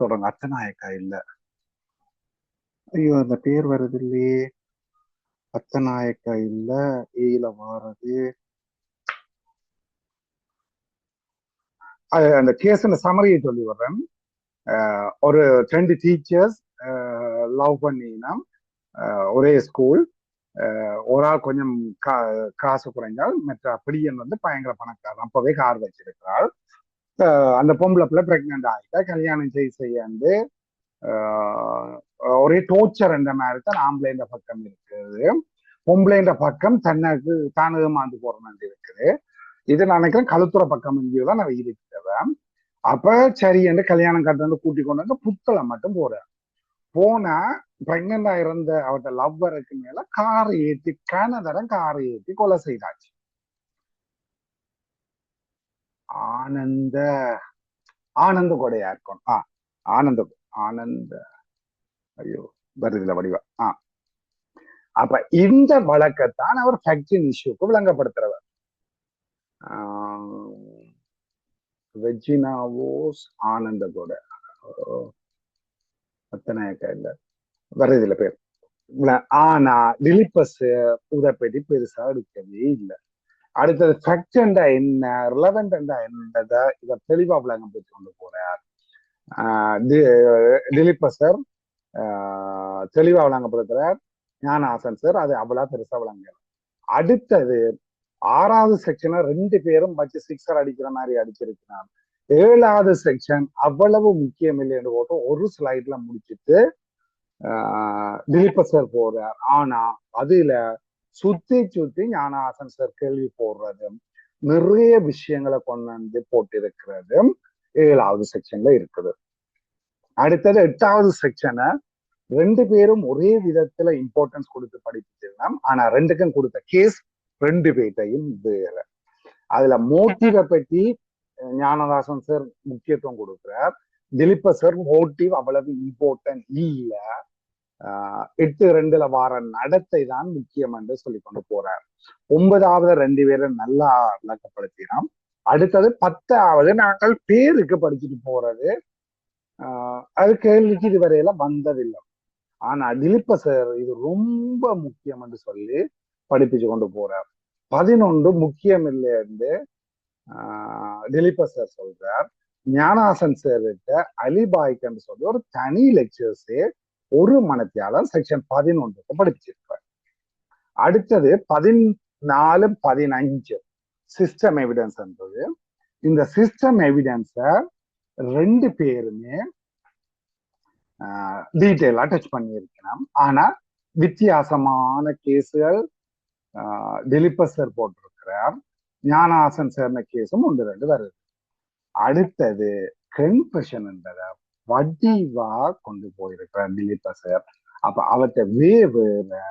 தொடங்க அத்தநாயக்கா இல்ல, ஐயோ அந்த பேர் வருது இல்லையே, அத்தநாயக்கா இல்ல, ஏல வாரது அந்த கேஸ் சமரியை சொல்லி வர்றேன். ஒரு 2 டீச்சர்ஸ் லவ் பண்ணினா, ஒரே ஸ்கூல், ஒரு ஆள் கொஞ்சம் காசு குறைஞ்சால் மற்ற பிடியன் வந்து பயங்கர பணக்காரன், அப்பவே கார் வச்சிருக்கிறாள். அந்த பொம்பளை பிள்ளை பிரெக்னென்ட் ஆகிட்டா. கல்யாணம் செய்ய ஒரே டோர்ச்சர் என்ற மாதிரி தான் ஆம்பளைன்ற பக்கம் இருக்குது. பொம்பளைன்ற பக்கம் தனக்கு தான் ஏமாந்து போறேன்னு இருக்குது. இது நான் நினைக்கிறேன் கழுத்துற பக்கம் தான் நான் இருக்கிறேன். அப்ப சரி என்று கல்யாணம் கட்டு கூட்டி கொண்டு வந்து புத்தளை மட்டும் போறேன். போனா பிரெக்னண்டா இருந்த அவர்கிட்ட லவ்வருக்கு மேல காரை ஏற்றி கனதரம் காரை ஏற்றி கொலை செய்தாச்சு. ஆனந்த கொடையா இருக்கணும். ஆனந்த ஐயோ வருதுல வடிவா. அப்ப இந்த வழக்கத்தான் அவர் ஃபேக்ஷன் இஷ்யூக்கு விளங்கப்படுத்துறவர். வெஜினாவோஸ் ஆனந்த கொடை அத்தநாயக்கா இல்ல வருதுல பேர். ஆனா டிலிப்பஸ் உதப்படி பெருசா எடுக்கவே இல்லை. அடுத்தது ஃபேக்டா என்ன, ரிலவெண்ட் என்னதை இதை தெளிவா விளங்கம் பெற்று கொண்டு போறார். டிலிப்பஸ் சார் தெளிவா விளங்கப்படுத்துறார். ஞானஹாசன் சார் அது அவ்வளவு பெருசா விளங்கல. அடுத்தது 6வது செக்ஷனை 2 பேரும் வச்சு 6 அடிக்கிற மாதிரி அடிச்சிருக்கிறார். 7வது செக்ஷன் அவ்வளவு முக்கியம் இல்லை என்று போட்டு ஒரு ஸ்லைட்ல முடிச்சுட்டு திலீப சார் போறார். ஆனா அதுல சுத்தி சுத்தி ஞானஹாசன் சார் கேள்வி போடுறதும் நிறைய விஷயங்களை கொண்டு வந்து போட்டிருக்கிறதும் 7வது செக்ஷன்ல இருக்குது. அடுத்தது 8வது செக்ஷனை 2 பேரும் ஒரே விதத்துல இம்பார்ட்டன்ஸ் கொடுத்து படிச்சிருந்தோம். ஆனா 2க்கும் கொடுத்த கேஸ் 2 பேர்ட்டையும் வேற. அதுல மோட்டிவை பற்றி ஞானதாசன் சார் முக்கியத்துவம் கொடுக்கிறார். திலீப சார் மோட்டிவ் அவ்வளவு இம்பார்ட்டன்ட் இல்ல, 8-2 வார நடத்தை தான் முக்கியம் என்று சொல்லி கொண்டு போறார். 9வது 2 பேரும் நல்லா விளக்கப்படுத்தினோம். அடுத்தது 10வது நாங்கள் பேருக்கு படிச்சுட்டு போறது, அது கேள்விக்கு இதுவரையில வந்ததில்லை. ஆனா திலீப சார் இது ரொம்ப முக்கியம் என்று சொல்லி படிப்பிச்சு கொண்டு போறார். 11 முக்கியம் இல்லைன்னு திலீப சார் சொல்றார். ஞானஹாசன் சார் அலிபாய்க்கு சொல்லி ஒரு தனி லெக்சர்ஸே 1 மணித்தியாலம் செக்ஷன் 11 படிச்சிருப்பார். அடுத்தது 14-15 சிஸ்டம் எவிடன்ஸ் என்பது. இந்த சிஸ்டம் எவிடன்ஸ 2 பேருமே டீட்டெயிலா டச் பண்ணியிருக்கணும். ஆனா வித்தியாசமான கேஸுகள் திலீப சார் போட்டிருக்கிறார். ஞானஹாசன் சேர்ந்த கேஸும் 1-2 வருது. அடுத்தது கன்ஃபெஷன் என்றதை வடிவா கொண்டு போயிருக்கிறார் திலீப சார். அப்ப அவற்றை வேற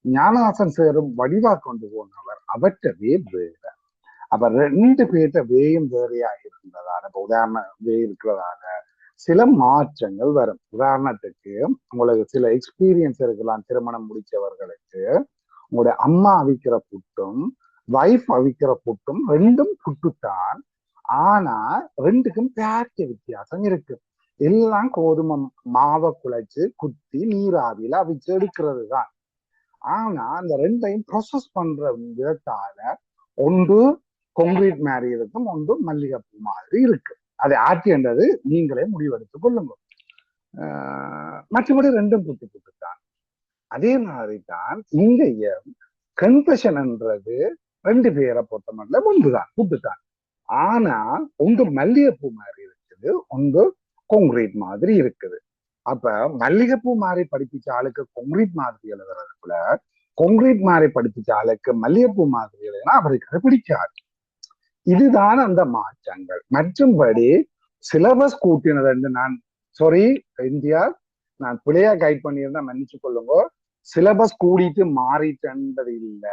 ஞானஹாசன் சாரும் வடிவா கொண்டு போனவர், அவற்றை வேற. அப்ப 2 பேர்த்த வேயும் வேறையா இருந்ததால, இப்ப உதாரணம் வே இருக்கிறதால சில மாற்றங்கள் வரும். உதாரணத்துக்கு உங்களுக்கு சில எக்ஸ்பீரியன்ஸ் இருக்கலாம். திருமணம் முடிச்சவர்களுக்கு உங்களுடைய அம்மா அவிக்கிற புட்டும் வைஃப் அவிக்கிற புட்டும் 2ம் புட்டுத்தான். ஆனா 2க்கும் பேர்த்த வித்தியாசம் இருக்கு. எல்லாம் கோதுமை மாவை குழைச்சு குத்தி நீராவியில அவிச்சு எடுக்கிறது தான். ஆனா அந்த 2ஐயும் ப்ராசஸ் பண்ற விதத்தால ஒன்று கொங்கிரீட் மாதிரி இருக்கும், ஒன்று மல்லிகைப்பூ மாதிரி இருக்கு. அதை ஆற்றின்றது நீங்களே முடிவெடுத்துக் கொள்ளுங்க. மற்றபடி 2ம் புட்டு புட்டுத்தான். அதே மாதிரிதான் இங்க கன்ஃபெஷன் என்றது 2 பேரை பொறுத்த மட்டும் ஒன்றுதான், புட்டுத்தான். ஆனா ஒன்று மல்லிகைப்பூ மாதிரி இருக்குது, ஒன்று கொங்கிரீட் மாதிரி இருக்குது. அப்ப மல்லிகைப்பூ மாதிரி படிப்பிச்ச ஆளுக்கு கொங்கிரீட் மாதிரி எழுதுறதுக்குள்ள, கொங்கிரீட் மாதிரி படிப்பிச்ச ஆளுக்கு மல்லிகைப்பூ மாதிரி எழுதுனா அவருக்கு அது பிடிக்காது. இதுதான் அந்த மாற்றங்கள். மற்றும்படி சிலபஸ் கூட்டினது நான் இந்தியா நான் பிள்ளையா கைட் பண்ணியிருந்தா மன்னிச்சு கொள்ளுங்க. சிலபஸ் கூடிட்டு மாறிட்டது இல்ல,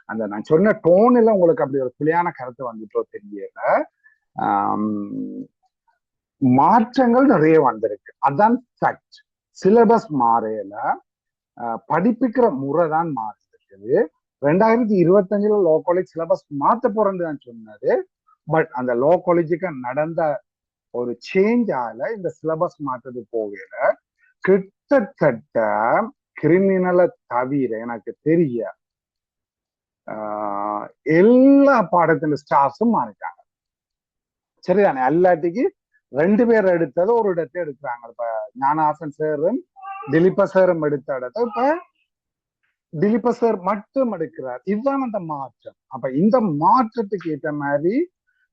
அந்த நான் சொன்ன டோன்ல உங்களுக்கு அப்படி ஒரு பிள்ளையான கருத்து வந்துட்டோ தெரியல. மாற்றங்கள் நிறைய வந்திருக்கு, அதான் ஃபேக்ட். சிலபஸ் மாறையில படிப்பிக்கிற முறை தான் மாறி இருக்குது. 2025 லோ காலேஜ் சிலபஸ் மாத்த போறேன்னு தான் சொன்னது. பட் அந்த லோ காலேஜுக்கு நடந்த ஒரு சேஞ்சால இந்த சிலபஸ் மாற்றது போகல. கிட்டத்தட்ட கிரிமினலை தவிர எனக்கு தெரிய எல்லா பாடத்தின் ஸ்டாஃப்ஸும் மாறிட்டாங்க. சரிதானே? எல்லாத்துக்கு 2 பேர் எடுத்தது ஒரு இடத்தை எடுக்கிறாங்க. இப்ப ஞானஹாசன் சாரும் திலீப சாரும் எடுத்த இடத்த இப்ப திலீப சார் மட்டும் எடுக்கிறார். இதுதான் அந்த மாற்றம். அப்ப இந்த மாற்றத்துக்கு ஏற்ற மாதிரி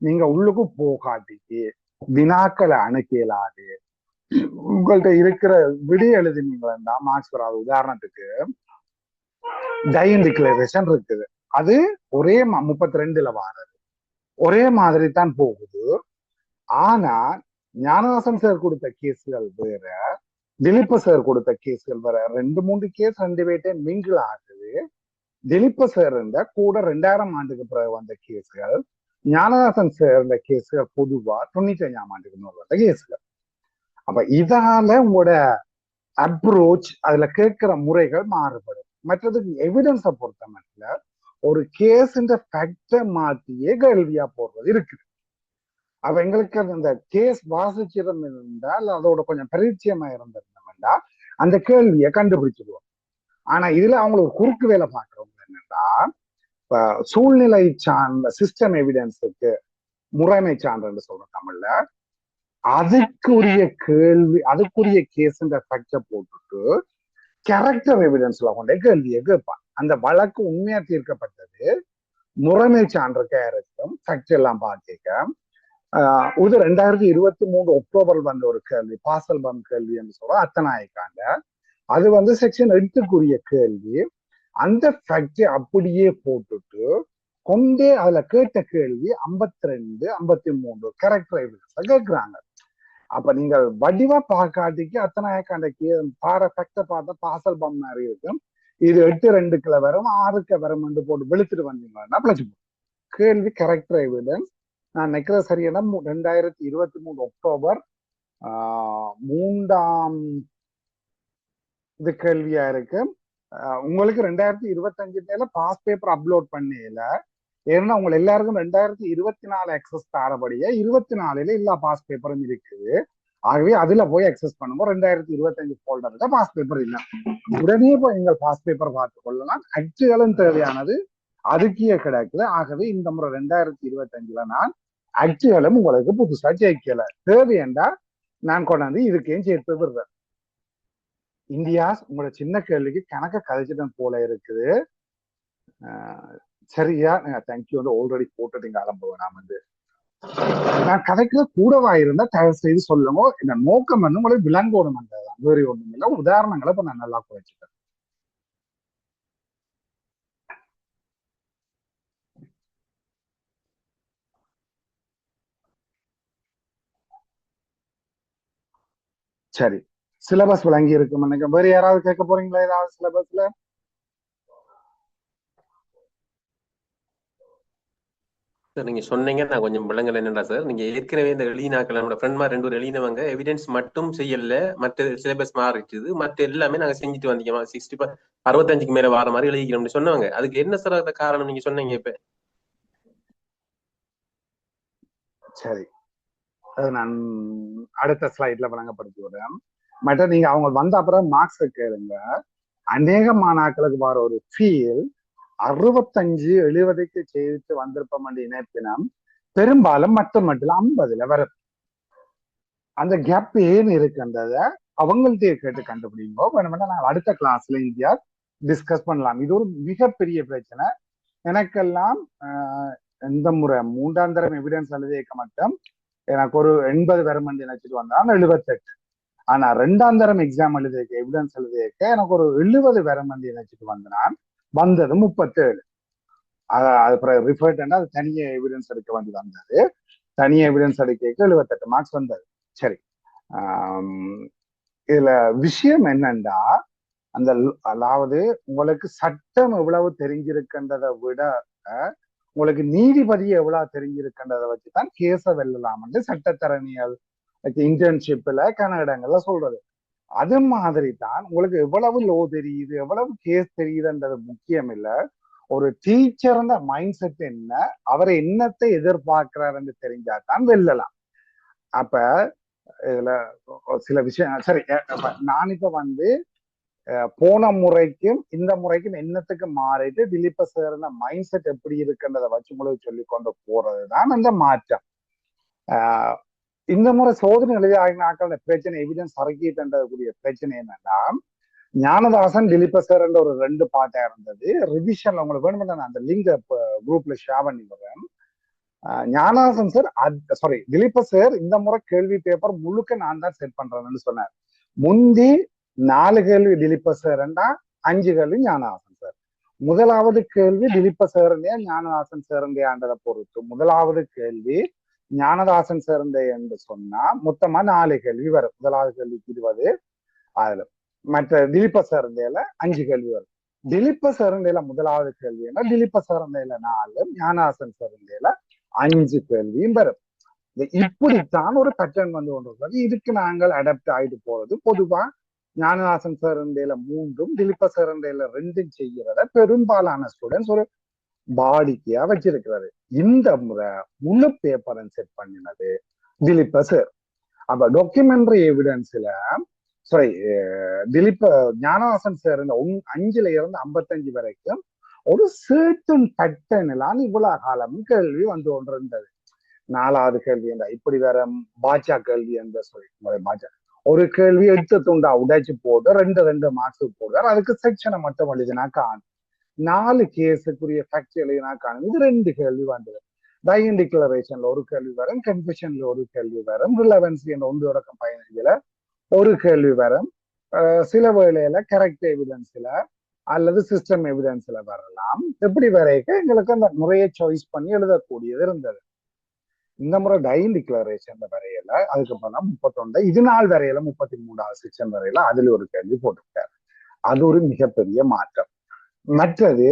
நீங்க உள்ளுக்கு போகாட்டிக்கு வினாக்களை அணுக்கலாது. உங்கள்கிட்ட இருக்கிற விடிய எழுதினீங்களா மார்க்ஸ் வராது. உதாரணத்துக்கு டைன் டிக்ளரேஷன் இருக்குது, அது ஒரே 32ல வாரது, ஒரே மாதிரி தான் போகுது. ஆனா ஞானஹாசன் சார் கொடுத்த கேஸ்கள் வேற, திலீப சார் கொடுத்த கேஸ்கள் வேற. 2-3 கேஸ் 2 பேர்ட்டே மிங்கிள் ஆகுது. திலீப சார் இருந்த கூட 2000 ஆண்டுக்கு பிறகு வந்த கேஸ்கள், ஞானஹாசன் சார் இருந்த கேஸ்கள் பொதுவா 95ஆம் ஆண்டுக்கு முன்னாடி வந்த கேஸ்கள். அப்ப இதால உங்களோட அப்ரோச், அதுல கேட்கிற முறைகள் மாறுபடும். மற்றதுக்கு எவிடன்ஸை பொறுத்த மட்டும் ஒரு கேஸ் ஃபேக்டை மாத்தியே கேள்வியா போடுறது இருக்குது. அப்ப எங்களுக்கு அந்த கேஸ் வாசிச்சிடம் இருந்தால், அதோட கொஞ்சம் பரிச்சயமா இருந்திருந்தோம்னா அந்த கேள்வியை கண்டுபிடிச்சிடுவோம். ஆனா இதுல அவங்களுக்கு குறுக்கு வேலை பார்க்கறவங்க என்னன்னா, இப்ப சூழ்நிலை சார்ந்த சிஸ்டம் எவிடன்ஸுக்கு முறைமை சான்று சொல்ற தமிழ்ல, அதுக்குரிய கேள்வி, அதுக்குரிய கேஸ் ஃபேக்டை போட்டுட்டு கேரக்டர் எவிடன்ஸ்ல கொண்டே கேள்வியை கேட்பான். அந்த வழக்கு உண்மையா தீர்க்கப்பட்டது முறைமை சான்றுக்கா இருக்கும், ஃபேக்ட் எல்லாம் பார்க்க இது 2023 அக்டோபர் வந்த ஒரு கேள்வி, பாசல் பம் கேள்வி என்று சொல்ற அத்தனாயிக்காங்க. அது வந்து செக்ஷன் 8க்குரிய கேள்வி. அந்த ஃபேக்டை அப்படியே போட்டுட்டு கொண்டே அதுல கேட்ட கேள்வி 52, 53 கேரக்டர் எவிடன்ஸ் கேட்கிறாங்க. அப்ப நீங்க வடிவா பார்க்காட்டிக்கு அத்தனாயிக்காண்ட பாட ஃபேக்டை பார்த்தா பாசல் பம் மாதிரி இருக்கும். இது 8-2க்குள்ள வரும், 6க்கு வரும் என்று போட்டு வெளுத்துட்டு வந்தீங்கன்னா பிழைச்சு போகும். கேள்வி கேரக்டர் எவிடன்ஸ். நான் நினைக்கிறது சரியான 2023 அக்டோபர் 3ஆம் இது கேள்வியா இருக்கு. உங்களுக்கு 2025 பாஸ் பேப்பர் அப்லோட் பண்ணல. ஏன்னா உங்க எல்லாருக்கும் 2024 அக்சஸ் தரபடியா 24 எல்லா பாஸ் பேப்பரும் இருக்குது. ஆகவே அதுல போய் அக்சஸ் பண்ணும்போது 2025 ஃபோல்டர்ல பாஸ் பேப்பர் இல்லை. உடனே போய் எங்கள் பாஸ் பேப்பர் பார்த்து கொள்ளலாம். ஆக்சுவலும் தேவையானது அதுக்கே கிடைக்குது. ஆகவே இந்த முறை 2025 நான் ஆக்சுவலும் உங்களுக்கு புதுசா ஜெயிக்கல. தேவையண்டா நான் கொண்டாந்து இதுக்கையும் சேர்த்து விடுறேன். இந்தியா உங்களோட சின்ன கேள்விக்கு கணக்க கதைச்சிடம் போல இருக்குது. சரியா? தேங்க்யூ வந்து ஆல்ரெடி போட்டுட்டீங்க ஆரம்பம். நான் வந்து நான் கதைக்குள்ள கூடவா இருந்தா தயவு செய்து சொல்லுங்க. இந்த நோக்கம் வந்து உங்களை விளங்கணும் என்றதான், வேறு ஒண்ணும் இல்லை. உதாரணங்களை இப்ப நான் நல்லா குறைச்சிட்டேன். சரி, சிலபஸ் விளங்கி இருக்கும் நினைக்கிறேன். வேற யாராவது கேட்க போறீங்களா ஏதாவது சிலபஸ்ல? சார் நீங்க சொன்னீங்க, நான் கொஞ்சம் விளங்கல என்னடா சார். நீங்க ஏற்கனவே இந்த எழுதினாக்கள் நம்மளோட ஃப்ரெண்ட் மாதிரி 2 எழுதினவங்க எவிடன்ஸ் மட்டும் செய்யல, மற்ற சிலபஸ் மாறிட்டுது, மற்ற எல்லாமே நாங்க செஞ்சுட்டு வந்தீங்க 65க்கு மேல வார மாதிரி எழுதிக்கணும்னு சொன்னவங்க. அதுக்கு என்ன சார் அந்த காரணம் நீங்க சொன்னீங்க இப்ப? சரி, அது நான் அடுத்த ஸ்லைட்ல வழங்கப்படுத்தி விடுறேன். மற்ற நீங்க அவங்க வந்த அப்புறம் மார்க்ஸ் கேளுங்க. அநேக மாணாக்களுக்கு வர ஒரு ஃபீல் 65-70க்கு செய்து வந்திருப்போம் என்று நினைப்பினம் பெரும்பாலும் மட்டும் 50ல வரும். அந்த கேப் ஏன் இருக்குன்றத அவங்கள்ட்ட கேட்டு கண்டுபிடிங்கோ. வேணுமென்னா நான் அடுத்த கிளாஸ்ல இந்தியா டிஸ்கஸ் பண்ணலாம். இது ஒரு மிகப்பெரிய பிரச்சனை. எனக்கெல்லாம் இந்த முறை 3ஆம் தரம் எவிடன்ஸ் எழுதிக்க மட்டும் எனக்கு ஒரு 80 வரும் என்று நினைச்சிட்டு வந்தான் 78. ஆனா 2ஆம் தரம் எக்ஸாம் எழுதிக்க எவிடன்ஸ் எழுதிக்க எனக்கு ஒரு 70 வரும் என்று நினைச்சிட்டு வந்தான். வந்தது 37. அது ரிஃபர்ட் அது தனிய எவிடன்ஸ் எடுக்க வேண்டி வந்தது. தனிய எவிடன்ஸ் எடுக்க 78 மார்க்ஸ் வந்தது. சரி, இதுல விஷயம் என்னண்டா, அந்த அதாவது உங்களுக்கு சட்டம் எவ்வளவு தெரிஞ்சிருக்கின்றதை விட உங்களுக்கு நீதிபதி எவ்வளவு தெரிஞ்சிருக்கின்றதை வச்சுதான் கேஸ வெல்லலாம் என்று சட்டத்தரணிகள் இன்டர்ன்ஷிப்ல கனடங்கள்ல சொல்றது. அது மாதிரி தான் உங்களுக்கு எவ்வளவு லோ தெரியுது, எவ்வளவு கேஸ் தெரியுதுன்றது முக்கியம் இல்ல. ஒரு டீச்சர் மைண்ட் செட் என்ன, அவரை என்னத்தை எதிர்பார்க்கிறாருன்னு தெரிஞ்சாதான் வெல்லலாம். அப்ப இதுல சில விஷயம் சரி. நான் இப்ப வந்து போன முறைக்கும் இந்த முறைக்கும் என்னத்துக்கு மாறிட்டு திலீப சார் மைண்ட் செட் எப்படி இருக்குன்றதை வச்சு உங்களுக்கு சொல்லி கொண்டு போறதுதான் அந்த மாற்றம். இந்த முறை சோதனை எழுதிய பிரச்சனை எவிடன்ஸ் அரங்கிட்டுன்றதுக்குரிய பிரச்சனை என்னன்னா, ஞானதாசன் திலீப சார் என்ற ஒரு 2 பாட்டா இருந்தது. ரிவிஷன்ல உங்களுக்கு வேணும்னா நான் அந்த லிங்க் குரூப்ல ஷேர் பண்ணி வரேன். Gnanadasan sir sorry Dileepa sir இந்த முறை கேள்வி பேப்பர் முழுக்க நான் தான் செட் பண்றேன்னு சொன்னார். முந்தி 4 கேள்வி திலீப சார் 5 கேள்வி ஞானதாசன் சார். முதலாவது கேள்வி திலீப சாருடைய ஞானதாசன் சாருடையாண்டதை பொறுத்து முதலாவது கேள்வி ஞானதாசன் சாருண்டே என்று சொன்னா மொத்தமா 4 கேள்வி வரும். முதலாவது கேள்விக்கு 20, அதுல மற்ற திலீப சாருண்டையில 5 கேள்வி வரும். திலீப சாருண்டையில முதலாவது கேள்வி என்ன, திலீப சாருண்டையில 4, ஞானதாசன் சாருண்டையில 5 கேள்வியும் வரும். இப்படித்தான் ஒரு பேட்டர்ன் வந்து கொண்டிருக்கிறது. இதுக்கு நாங்கள் அடாப்ட் ஆயிட்டு போறது பொதுவா ஞானதாசன் சாருண்டையில 3ம் திலீப சாருண்டையில 2ம் செய்கிறத பெரும்பாலான ஸ்டூடெண்ட்ஸ் ஒரு பாடிக்கையா வச்சிருக்கிறது. இந்த முறை முழு பேப்பரை செட் பண்ணினது திலீப சார். அப்ப டாக்குமெண்ட்ரி எவிடன்ஸ்ல சாரி திலீப ஞானதாசன் சார் 5ல இருந்து 55 வரைக்கும் ஒரு சர்டன் பேட்டர்ன்லாம் இவ்வளவு காலமும் கேள்வி வந்து கொண்டிருந்தது. 4வது கேள்வி என்ற இப்படி வேற பாஜா கேள்வி என்ற சொல்லி பாஜா ஒரு கேள்வி 8 துண்டா உடைச்சு போட்டு 2 மார்க்ஸ் போடுவார். அதுக்கு செக்ஷனை மட்டும் எழுதினா காணும். 4 கேஸுக்குரிய ஃபேக்ட் எழுதினா காணும். இது 2 கேள்வி வந்தது. டையின் டிக்ளரேஷன்ல ஒரு கேள்வி வரும், கன்ஃபெஷன்ல ஒரு கேள்வி வரும், ரிலவன்சி என்ற 1.15 ஒரு கேள்வி வரும். சில வேளையில கரெக்ட் எவிடன்ஸ்ல அல்லது சிஸ்டம் எவிடன்ஸ்ல வரலாம். எப்படி வரைக்க எங்களுக்கு அந்த முறையை சாய்ஸ் பண்ணி எழுதக்கூடியது இருந்தது. இந்த முறை டையின் டிக்ளரேஷன்ல வரையில அதுக்கப்புறம் 31 இது நாள் வரையில 33வது செக்ஷன் வரையில அதுல ஒரு கேள்வி போட்டிருக்காரு. அது ஒரு மிகப்பெரிய மாற்றம். மற்றது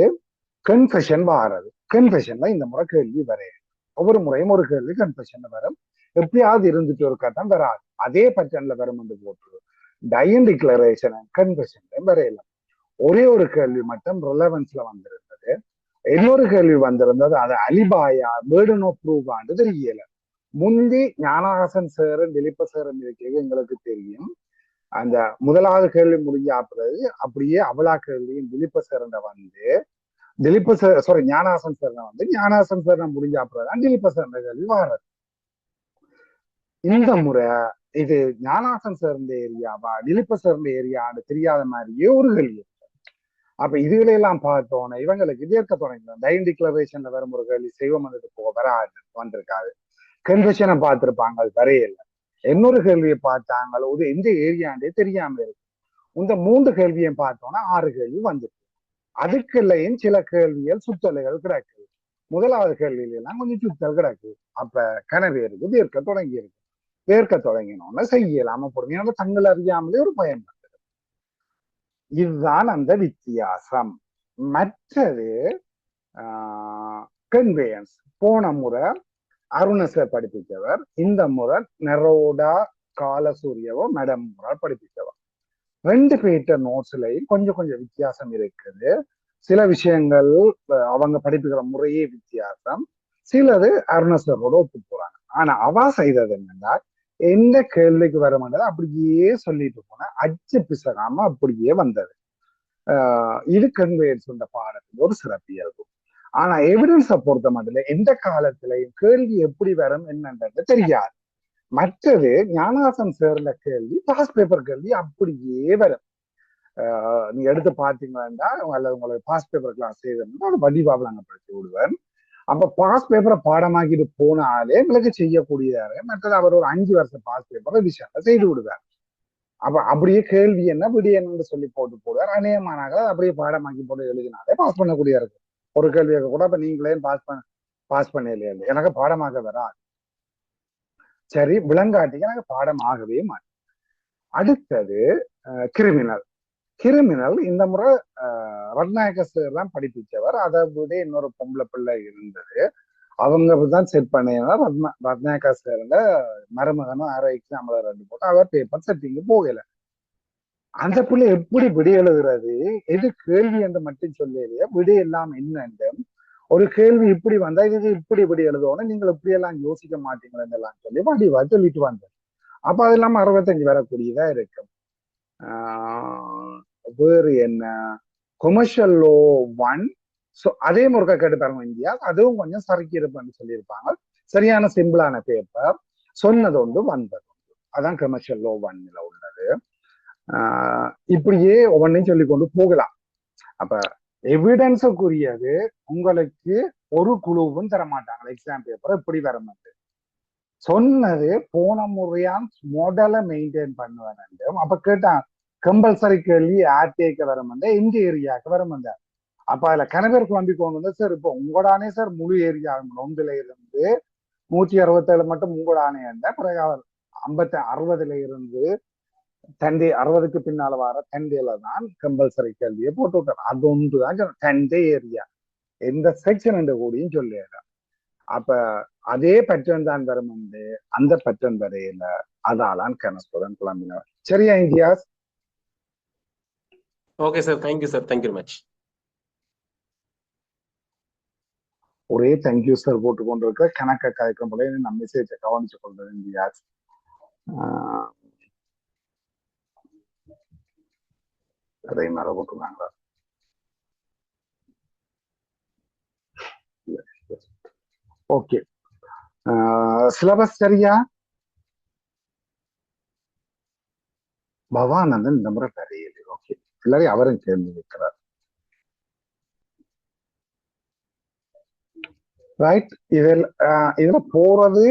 கன்ஃபெஷன் வாரது. கன்ஃபெஷன்ல இந்த முறை கேள்வி வரையாது. ஒவ்வொரு முறையும் ஒரு கேள்வி கன்ஃபெஷன்ல வரும். எப்படியாவது இருந்துட்டு ஒரு கட்டம் வராது. அதே பட்டன்ல வரும் என்று போட்டு டையின் டிக்ளரேஷன் கன்ஃபெஷன்ல வரையலாம். ஒரே ஒரு கேள்வி மட்டும் ரிலவன்ஸ்ல வந்திருந்தது. இன்னொரு கேள்வி வந்திருந்தது அது அலிபாயா பேர்டன் ஆஃப் ப்ரூஃப் தெரியல. முந்தி ஞானஹாசன் சாரும் திலீப சாரும் இருக்கிறது எங்களுக்கு தெரியும். அந்த முதலாவது கேள்வி முடிஞ்சா பிறகு அப்படியே அவலா கேள்வியும் திலீப சாரண்ட வந்து திலீப சார் சாரி ஞானஹாசன் சார் வந்து ஞானஹாசன் சார் முடிஞ்சா பிறகுதான் திலீப சாரண்ட கேள்வி வாரது. இந்த முறை இது ஞானஹாசன் சார்ந்த ஏரியாவா திலீப சார்ந்த ஏரியான்னு தெரியாத மாதிரியே ஒரு கேள்வி. அப்ப இதுகளை எல்லாம் பார்த்தோன்னே இவங்களுக்கு இதேற்க தொடங்கிடும். டையின் டிக்ளரேஷன்ல வரும் ஒரு கேள்வி செய்வம் வந்துட்டு போக வராது வந்திருக்காது. கன்ஃபெஷனை பார்த்திருப்பாங்க, அது வரையில. இன்னொரு கேள்வியை பார்த்தாங்க, ஒரு எந்த ஏரியாண்டே தெரியாம இருக்கு. இந்த 3 கேள்வியை பார்த்தோன்னா 6 கேள்வி வந்துருக்கு. அதுக்குள்ளேயும் சில கேள்விகள் சுத்தல்கள் கிடக்குது. முதலாவது கேள்வியில எல்லாம் கொஞ்சம் சுத்தல் கிடக்கு. அப்ப கனவேருக்கு வேர்க்க தொடங்கி இருக்கு. வேர்க்க தொடங்கினோம்னா செய்யலாம போடுங்க, தங்கள் அறியாமலே ஒரு பயன். இதுதான் அந்த வித்தியாசம். மற்றது கன்வேயன்ஸ் போன முறை அருணசர் படிப்பிச்சவர், இந்த முறை நெரோடா காலசூரியவோ மேடம் முறை படிப்பிச்சவர். 2 பேர்ட்ட நோட்ஸ்லையும் கொஞ்சம் கொஞ்சம் வித்தியாசம் இருக்குது. சில விஷயங்கள் அவங்க படிப்புகிற முறையே வித்தியாசம், சிலது அருணசரோட ஒப்பு போறாங்க. ஆனா அவ செய்தது என்னன்னா எந்த கேள்விக்கு வரமாட்டது அப்படியே சொல்லிட்டு போன அச்சு பிசகாம அப்படியே வந்தது. இது கன்வேயன்ஸ் என்ற பாடத்துக்கு ஒரு சிறப்பியல்பு. ஆனா எவிடன்ஸை பொறுத்த மட்டும் எந்த காலத்திலையும் கேள்வி எப்படி வரும் என்னன்றது தெரியாது. மற்றது ஞானஹாசன் சேர்ந்த கேள்வி பாஸ் பேப்பர் கேள்வி அப்படியே வரும். நீங்க எடுத்து பார்த்தீங்கன்னா அல்லது உங்களுக்கு பாஸ் பேப்பர் கிளாஸ் செய்யணும்னா ஒரு வடிவாக நாங்கள் படிச்சு விடுவேன். அப்ப பாஸ் பேப்பரை பாடமாக்கிட்டு போனாலே எங்களுக்கு செய்யக்கூடியதாரு. மற்றது அவர் ஒரு 5 வருஷம் பாஸ் பேப்பரை விஷயம் செய்து விடுவார். அப்ப அப்படியே கேள்வி என்ன விடி என்னன்னு சொல்லி போடுவார். அநேகமானாக அப்படியே பாடமாக்கி போட்டு எழுதினாலே பாஸ் பண்ணக்கூடிய இருக்கு. ஒரு கேள்வியை கூட அப்ப நீங்களே பாஸ் பண்ணலையே, எனக்கு பாடமாக வராது. சரி, விளங்காட்டிக்கு எனக்கு பாடமாகவே மாட்டேன். அடுத்தது கிரிமினல். கிரிமினல் இந்த முறை ரத்நாயக சார் தான் படிப்பிச்சவர். அதை விட இன்னொரு பொம்பளை பிள்ளை இருந்தது, அவங்க தான் செட் பண்ணினார். ரத்நாயக சார்ல மருமகனும் 6 எக்ஸாம் 2 போட்டு அவர் பேப்பர் செட்டிங்கு போகல. அந்த பிள்ளை எப்படி விடை எழுதுறது, எது கேள்வி என்று மட்டும் சொல்லலையே, விடை எல்லாம் என்னன்னு ஒரு கேள்வி இப்படி வந்தா இது இப்படி விடை எழுதணும், நீங்கள் இப்படி எல்லாம் யோசிக்க மாட்டீங்களேன்னு எல்லாம் சொல்லி வடிவா சொல்லிட்டு வந்தேன். அப்ப அது இல்லாம 65 வரக்கூடியதா இருக்கும். வேறு என்ன, கொமர்ஷியல் லோ 1. அதே முருகா கேட்டு பாருங்க இந்தியா, அதுவும் கொஞ்சம் சறுக்கி இருப்பேன்னு சொல்லியிருப்பாங்க. சரியான சிம்பிளான பேப்பர், சொன்னது ஒன்று வந்தது ஒன்று. அதான் கமர்ஷியல் லோ 1ல உள்ளது. இப்படியே ஒவ்வொன்றையும் சொல்லி கொண்டு போகலாம். அப்ப எவிடன்ஸுக்குரியது உங்களுக்கு ஒரு குழுவும் தரமாட்டாங்க. எக்ஸாம் பேப்பர் இப்படி வர மாட்டேன் சொன்னது போன முறையான் மாடலை மெயின்டைன் பண்ணுவேன். அப்ப கேட்டான் கம்பல்சரி கேள்வி யார் கேட்க வரமாட்டா, எந்த ஏரியாவுக்கு வரமாட்டா. அப்ப அதுல கணவர் குழம்பி கொண்டு வந்து, சார் இப்போ உங்களோடானே சார் முழு ஏரியா 1ல இருந்து 167 மட்டும் உங்களோடானே இருந்தா, பிறகு அவர் 60ல இருந்து 60க்கு பின்னால வர தண்டையில தான் கம்பல்சரி கேள்வியை போட்டு விட்டார். அது ஒன்றுதான் தண்டை ஏரியா எந்த செக்ஷன் என்ற கூடியும் சொல்லிடுறார். அப்ப அதே பட்டன் தான் வரும், அந்த பட்டன் வரையில அதாலான் கனஸ்புடன் கிளம்பினார். சரியா India's? Okay sir, thank you sir, thank you much. ஒரே தேங்க்யூ சார் போட்டு கொண்டிருக்க கணக்க கலைக்கும் போல நம்ம மெசேஜை கவனிச்சு கொள்றது இந்தியாஸ். அதை மேல போட்டுருக்காங்களா? ஓகே, சிலபஸ் சரியா? பவானந்தன் இந்த முறை தெரியல. ஓகே, எல்லாரையும் அவரும் சேர்ந்து வைக்கிறார். ரைட். இதுல போறது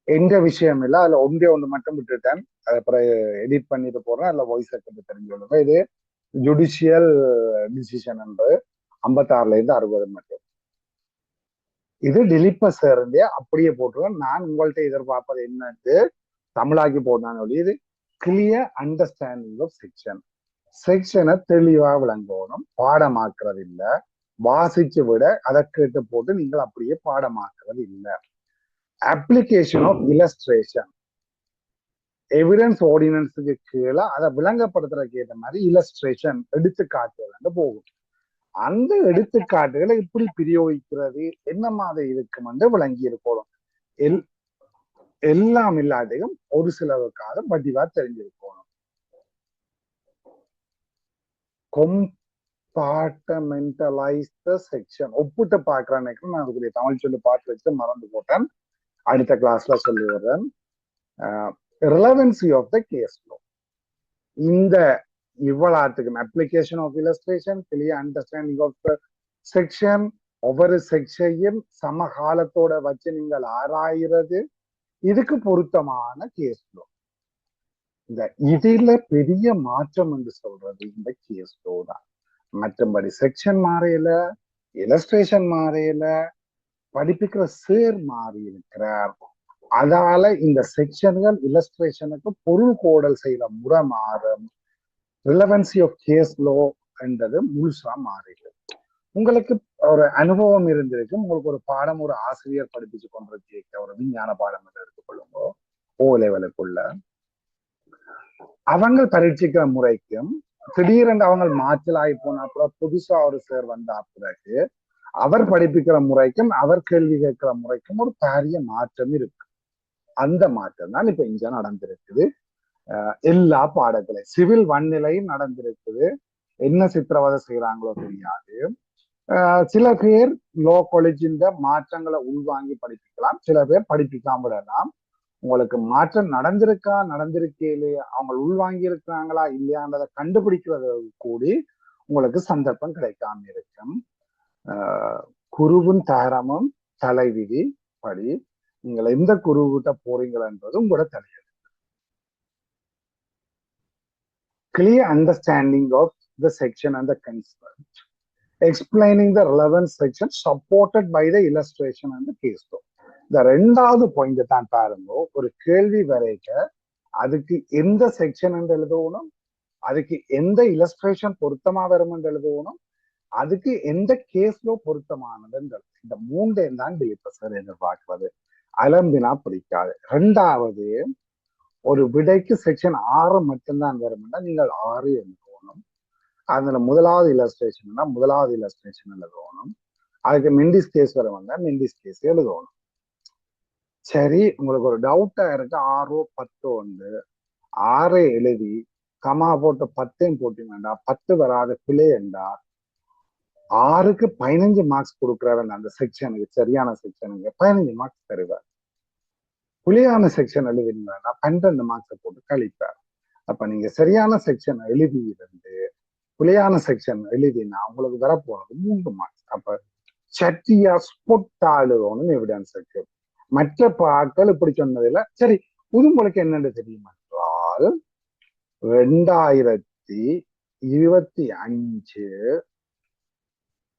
எந்த விஷயம் இல்லை, அதுல ஒன்று மட்டும் விட்டுட்டேன். அப்புறம் எடிட் பண்ணிட்டு போறேன், அதுல வாய்ஸ் ரெக்கார்ட் தெரிஞ்சு கொள்ளுங்க. இது ஜுடிஷியல் டிசிஷன் என்று 56ல இருந்து 60 மட்டும். இது டிலிப்ப சேர்ந்தே அப்படியே போட்டுருவேன். நான் உங்கள்கிட்ட எதிர்பார்ப்பது என்னட்டு தமிழாக்கி போட்டாங்க. இது கிளியர் அண்டர்ஸ்டாண்டிங் ஆஃப் செக்ஷனை தெளிவா விளங்கணும். பாடமாக்குறது இல்லை, வாசிச்சு விட அதை கேட்டு போட்டு நீங்கள் அப்படியே பாடமாக்குறது இல்லை. அப்ளிகேஷன் ஆஃப் இல்லஸ்ட்ரேஷன் எவிடன்ஸ் ஆர்டினன்ஸுக்கு கீழே அதை விளங்கப்படுத்துறதுக்கு ஏற்ற மாதிரி இல்லஸ்ட்ரேஷன் எடுத்துக்காட்டுகள் போகும். அந்த எடுத்துக்காட்டுகளை எப்படி பிரயோகிக்கிறது, என்ன மாதிரி இருக்கும் என்று விளங்கி இருக்கணும். எல்லாம் இல்லாதையும் ஒரு சிலருக்காக வடிவா தெரிஞ்சிருக்கணும். compartmentalize the section ஒப்பிட்டு பார்க்கிறேன். நான் அதுக்குரிய தமிழ் சொல்லி பார்த்து வச்சு மறந்து போட்டேன். அடுத்த கிளாஸ்ல சொல்லி வர்றேன். relevancy of the case law இந்த இவ்வளவுக்கும் application of illustration, clear understanding of the section, ஒவ்வொரு செக்ஷனையும் சமகாலத்தோட வச்சு நீங்கள் ஆராயிறது, இதுக்கு பொருத்தமான கேஸ் லோ. இந்த இதுல பெரிய மாற்றம் என்று சொல்றது இந்த கேஸ் லோ தான். மற்றபடி செக்ஷன் மாறையில, இல்லஸ்ட்ரேஷன் மாறையில, படிப்பிக்கிற சேர் மாறி இருக்கிறார். அதால இந்த செக்ஷன்கள் இல்லஸ்ட்ரேஷனுக்கு பொருள் கோடல் செய்யற முறை மாறும். ரிலவன்சி ஆஃப் கேஸ் லோ என்றது முழுசா மாறிடுது. உங்களுக்கு ஒரு அனுபவம் இருந்திருக்கு. உங்களுக்கு ஒரு பாடம் ஒரு ஆசிரியர் படிப்பிச்சு கொண்டிருக்க ஒரு விஞ்ஞான பாடம் என்று எடுத்துக்கொள்ளுங்க. ஓ லெவலுக்குள்ள அவங்க பரீட்சிக்கிற முறைக்கும் திடீரென்று அவங்க மாற்றலாகி போனா கூட புதுசா ஒரு சேர் வந்தா பிறகு அவர் படிப்பிக்கிற முறைக்கும் அவர் கேள்வி கேட்கிற முறைக்கும் ஒரு பாரிய மாற்றம் இருக்கு. அந்த மாற்றம் தான் இப்ப இங்க நடந்திருக்குது. எல்லா பாடங்களையும் சிவில் வன்னிலையும் நடந்திருக்குது. என்ன சித்திரவதை செய்யறாங்களோ தெரியாது. சில பேர் லோ காலேஜின் மாற்றங்களை உள்வாங்கி படிப்பிக்கலாம், சில பேர் படிப்பிக்காம விடலாம். உங்களுக்கு மாற்றம் நடந்திருக்கே இல்லையா, அவங்க உள்வாங்கி இருக்கிறாங்களா இல்லையான்றதை கண்டுபிடிக்கிறது கூடி உங்களுக்கு சந்தர்ப்பம் கிடைக்காம இருக்கும். குருவின் தரமும் தலைவிதி படி நீங்கள் எந்த குருவிட்ட போறீங்களன்றதும் கூட தெரியாது. Clear understanding of the section and the concept, explaining the relevant section supported by the illustration and the case law. இந்த ரெண்டாவது பாயிண்ட் தான் பாருங்க. ஒரு கேள்வி வரைக்க அதுக்கு எந்த செக்ஷன் என்று எழுதணும், அதுக்கு எந்த இல்லஸ்ட்ரேஷன் பொருத்தமா வரும் என்று எழுதணும், அதுக்கு எந்த கேஸ்லோ பொருத்தமானதுன்றது. இந்த மூன்றையும் தான் டிலிப்பர் எதிர்பார்க்கிறது. அலம்பினா பிடிக்காது. ரெண்டாவது, ஒரு விடைக்கு செக்ஷன் 6 மட்டும்தான் வரும்னா நீங்கள் 6 எழுதணும். அதுல முதலாவது இல்லஸ்ட்ரேஷன் முதலாவது இல்லஸ்ட்ரேஷன் எழுதணும். அதுக்கு மெண்டிஸ் கேஸ் வர வந்தா மெண்டிஸ் கேஸ் எழுதணும். சரி, உங்களுக்கு ஒரு டவுட்டா இருக்கு, 6 10 வந்து 6 எழுதி கமா போட்டு 10 போட்டீங்கன்னா 10 வராத பிழை என்றா 6க்கு 15 மார்க்ஸ் கொடுக்குறாரு. அந்த செக்ஷனுக்கு சரியான செக்ஷனுக்கு 15 மார்க்ஸ் தருவார். புலியான செக்ஷன் எழுதினா 12 மார்க்ஸ் போட்டு கழிப்பார். அப்ப நீங்க சரியான செக்ஷன் எழுதி இருந்து புலியான செக்ஷன் எழுதினா உங்களுக்கு வரப்போறது 3 மார்க்ஸ். அப்ப சட்டியா ஸ்பொட்டாளுன்னு எவிடன்ஸ் இருக்கு. மற்ற பாக்கள் இப்படி சொன்னதில்ல. சரி, புதுமொழிக்கு என்னன்னு தெரியும் என்றால் 2025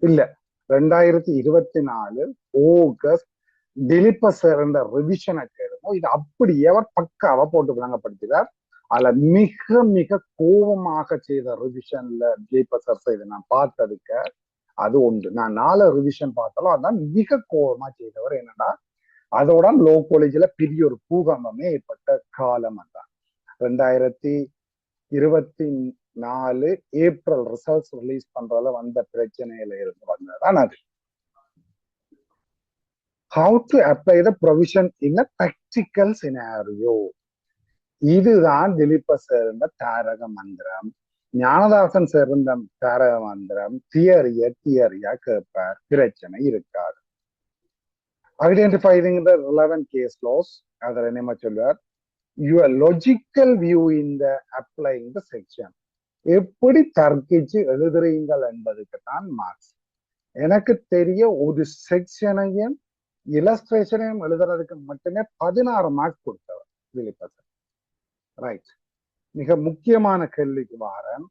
இல்ல 2024 ஆகஸ்ட் டிலிப்பர் சேர்ந்த ரிவிஷனை கேளுமோ, இது அப்படியே அவர் பக்காவா போட்டு விளங்கப்படுத்தினார். அதுல மிக மிக கோபமாக செய்த ரிவிஷன்ல டிலிப்பர் சார் செய்த நான் பார்த்ததுக்கு அது ஒன்று. நான் 4 ரிவிஷன் பார்த்தாலும் அதான் மிக கோபமா செய்தவர். என்னன்னா, அதோட லோ காலேஜ்ல பெரிய ஒரு பூகம்பமே ஏற்பட்ட காலம் அதான் 2024 ஏப்ரல் ரிசல்ட்ஸ் ரிலீஸ் பண்றதுல வந்த பிரச்சனையில இருந்து வந்ததுதான் அது. How to apply the provision in a practical scenario. இதுதான் திலீப்பர் சேர்ந்த தாரக மந்திரம். ஞானதாசன் சேர்ந்த தாரக மந்திரம் தியரியா கேட்பார், பிரச்சனை இருக்காது. Identifying the relevant case laws, அதில் என்ன சொல்வார், your logical view in the applying the section. எப்படி தர்க்கிச்சு எழுதுறீங்கள் என்பதுக்கு தான் மார்க்ஸ். எனக்கு தெரிய ஒரு செக்ஷனையும் இலஸ்ட்ரேஷனையும் எழுதுறதுக்கு மட்டுமே 16 மார்க்ஸ் கொடுத்தவர் திலீப் சார். ரைட். மிக முக்கியமான கேள்விக்கு வாரேன்.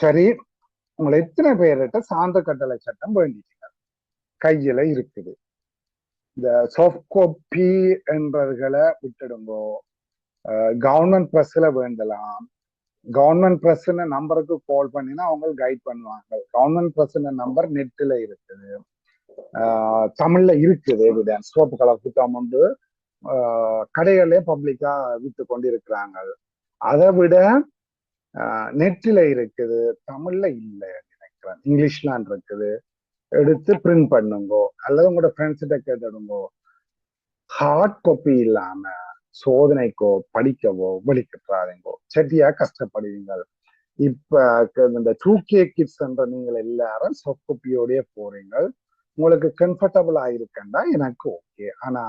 சரி, உங்களை எத்தனை பேர்கிட்ட சான்று கட்டளை சட்டம் வேண்டிட்டீங்க? கையில இருக்குது. இந்த சாஃப்ட் காப்பி என்றதுகளை விட்டுடுங்கோ. கவர்மெண்ட் பிரஸ்ல வேண்டலாம். கவர்மெண்ட் பிரஸ் நம்பருக்கு கால் பண்ணினா அவங்க கைட் பண்ணுவாங்க. கவர்மெண்ட் பிரஸ் நம்பர் நெட்ல இருக்குது, தமிழ்ல இருக்குது. எவிடன்ஸ் சோப்பு கலர் புத்தகம் உண்டு, கடைகளே பப்ளிக்கா வித்து கொண்டிருக்கிறாங்க. அதை விட நெட்டில இருக்குது, தமிழ்ல இல்லை நினைக்கிறேன், இங்கிலீஷ்லாம் இருக்குது. எடுத்து பிரிண்ட் பண்ணுங்கோ, அல்லது உங்களோட ஃப்ரெண்ட்ஸ்கிட்ட கேட்டுடுங்கோ. ஹார்ட் காப்பி இல்லாம சோதனைக்கோ படிக்கவோ வெளிக்கிட்டுறாதீங்கோ, சரியா கஷ்டப்படுவீங்க. இப்ப இந்த 2K கிட்ஸ் என்ற நீங்கள் எல்லாரும் சாஃப்ட் காப்பியோடய போறீங்க. உங்களுக்கு கம்ஃபர்டபுள் ஆயிருக்கண்டா எனக்கு ஓகே. ஆனா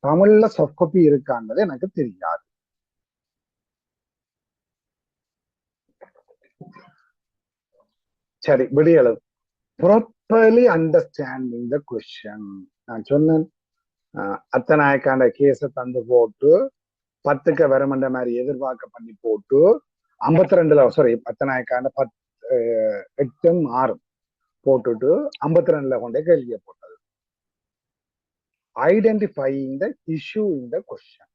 தமிழ்ல சாஃப்ட் காப்பி இருக்கான்றது எனக்கு தெரியாது. சரி, விடியலு ப்ராப்பர்லி அண்டர்ஸ்டாண்டிங் த கொஸ்டின். நான் சொன்னேன், அத்தநாயக்காண்ட கேஸை தந்து போட்டு 10க்கு வரமண்ட மாதிரி எதிர்பார்க்க பண்ணி போட்டு 52 சாரி அத்தநாயக்காண்ட 8 6 போட்டுட்டு 52 கொண்டே கேள்வியை போட்டது. Identifying the issue in the question.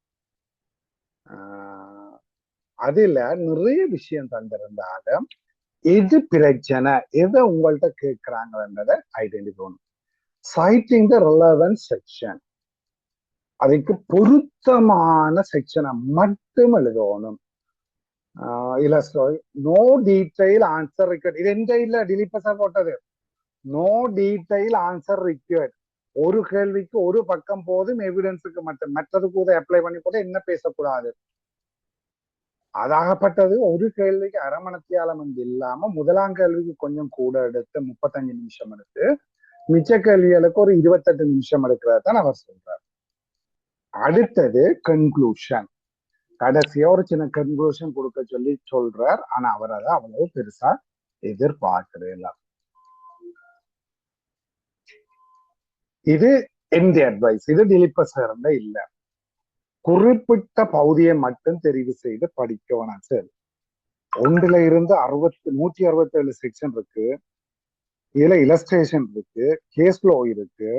அதுல நிறைய விஷயம் தந்திருந்தாலும் எது பிரச்சனை, எதை உங்கள்கிட்ட கேட்கிறாங்கன்றத ஐடென்டிஃபை பண்ணணும். சைட்டிங் த ரெலவன்ட் செக்ஷன், அதுக்கு பொருத்தமான செக்ஷனை மட்டும் எழுதணும். இல்ல நோ டீடைல் ஆன்சர் ரிக்வயர்ட். இது எந்த இல்ல டிலிப்பஸா போட்டது. No detail answer required. ஒரு கேள்விக்கு ஒரு பக்கம் போதும், எவிடன்ஸுக்கு மட்டும். மற்றது கூட அப்ளை பண்ணி போது என்ன பேசக்கூடாது. அதாகப்பட்டது ஒரு கேள்விக்கு அரை மணத்தியாலம் இல்லாம முதலாம் கேள்விக்கு கொஞ்சம் கூட எடுத்து 35 நிமிஷம் எடுத்து மிச்ச கேள்விகளுக்கு ஒரு 28 நிமிஷம் எடுக்கிறதான் அவர் சொல்றார். அடுத்தது கன்க்ளூஷன். கடைசியா ஒரு சின்ன கன்க்ளூஷன் கொடுக்க சொல்லி சொல்றார். ஆனா அவர் அதை அவ்வளவு பெருசா எதிர்பார்க்கிறேன். இது எந்த அட்வைஸ், இது திலீப்ப சார்ந்த இல்ல. குறிப்பிட்ட பகுதியை மட்டும் தெரிவு செய்து படிக்கணும். சரி, 1ல இருந்து 167 செக்ஷன் இருக்கு. இதுல இலஸ்ட்ரேஷன் இருக்கு, கேஸ் லோ இருக்கு,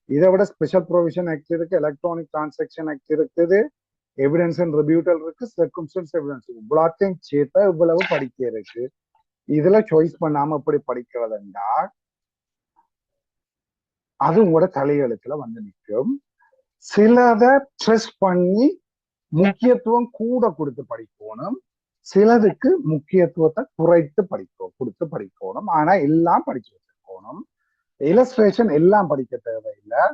இதை விட ஸ்பெஷல் ப்ரொவிஷன் ஆக்ட் இருக்கு, எலக்ட்ரானிக் டிரான்சாக்சன் ஆக்ட் இருக்குது, எவிடன்ஸ் அண்ட் ரிபியூட்டல் இருக்கு, சர்க்கம்ஸ்டன்ஸ் எவிடன்ஸ் இருக்கு. இவ்வளோத்தையும் சேர்த்தா இவ்வளவு படிக்க இருக்கு. இதுல சாய்ஸ் பண்ணாம எப்படி படிக்கிறதுண்டா அது உங்களோட தலையெழுத்துல வந்து நிற்கும். சிலதை ஸ்ட்ரெஸ் பண்ணி முக்கியத்துவம் கூட கொடுத்து படிக்கணும், சிலதுக்கு முக்கியத்துவத்தை குறைத்து கொடுத்து படிக்கணும். ஆனா எல்லாம் படிச்சு வச்சிருக்கணும். இலஸ்ட்ரேஷன் எல்லாம் படிக்க தேவையில்லை.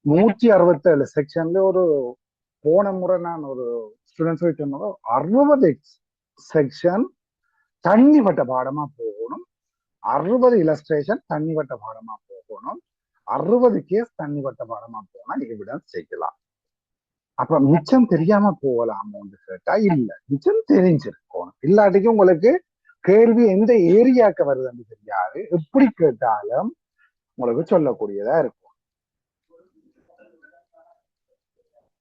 167 செக்ஷன்ல ஒரு போன முறை நான் ஒரு ஸ்டூடெண்ட்ஸ் சொன்னது 60 செக்ஷன் தண்ணிவட்ட பாடமா போகணும், 60 இலஸ்ட்ரேஷன் தண்ணிவட்ட பாடமா போகணும், 60 கேஸ் தண்ணிவட்ட பாடமா போனா எவிடன்ஸ் செய்யலாம். அப்ப மிச்சம் தெரியாம போகலாமோன்னு கேட்டா இல்ல, மிச்சம் தெரிஞ்சிருக்கணும். இல்லாட்டிக்கு உங்களுக்கு கேள்வி எந்த ஏரியாக்க வருதுன்னு தெரியாது, எப்படி கேட்டாலும் உங்களுக்கு சொல்லக்கூடியதா இருக்கும்.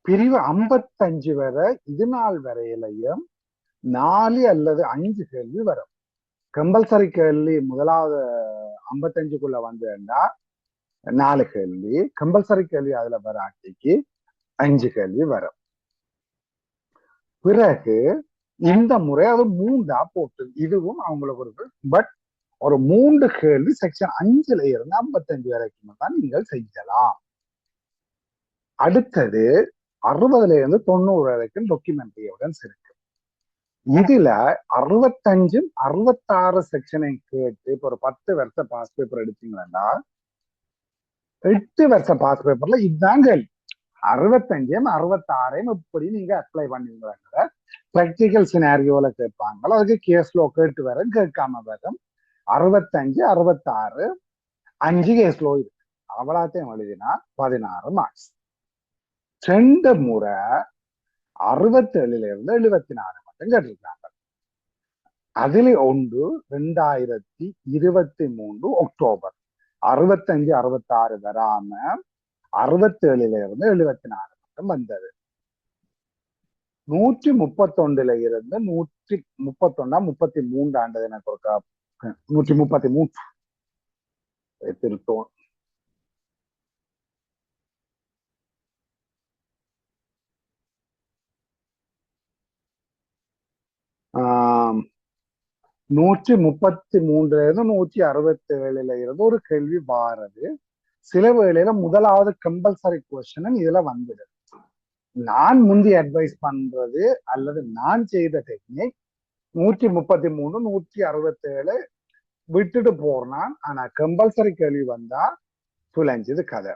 பிரிவு 55 வரை இது நாள் வரையிலையும் 4 அல்லது 5 கேள்வி வரும். கம்பல்சரி கேள்வி முதலாவது 55க்குள்ள வந்தா 4 கேள்வி, கம்பல்சரி கேள்வி அதுல வராட்டிக்கு 5 கேள்வி வரும். பிறகு இந்த முறை அது 3ஆ போட்டு, இதுவும் அவங்களுக்கு ஒரு பட் ஒரு 3 கேள்வி செக்ஷன் 5ல இருந்து 55 வரைக்கும் தான் நீங்கள் செய்யலாம். அடுத்தது 60ல இருந்து 90 வரைக்கும் டாக்குமெண்ட்ரி எவிடன்ஸ் இருக்கு. இதுல 65 66 செக்ஷனை கேட்டு இப்ப ஒரு 10 வருஷ பாஸ் பேப்பர் எடுத்தீங்கன்னா 8 வருஷ பாஸ் பேப்பர்ல இதுதான் கேள்வி. 65 66 எப்படி நீங்க அப்ளை பண்ணுவீங்க, பிராக்டிக்கல் சினாரியோல கேட்பாங்க, அதுக்கு கேஸ்லோ கேட்டு வரும், கேட்காம வரும். 65 66 5 கேஸ்லோ இருக்கு, அவ்வளோத்தையும் எழுதினா 16 மார்க்ஸ். 2 முறை 67ல இருந்து 74 மட்டும் கேட்டிருக்காங்க. அதுல ஒன்று 2023 அக்டோபர் 65 66 வராம 67 இருந்து 74 மட்டும் வந்தது. 131 இருந்து 131 33 ஆண்டது எனக்கு ஒரு 133 திருத்தம். ஆஹ் 133 இருந்து 167 இருந்து ஒரு கேள்வி வாரது. சில வேளையில முதலாவது கம்பல்சரி கொஸ்டின் இதுல வந்துடுது. நான் முந்தி அட்வைஸ் பண்றது அல்லது நான் செய்த டெக்னிக் 133 167 விட்டுட்டு போறான். ஆனா கம்பல்சரி கேள்வி வந்தா துளைஞ்சது கதை.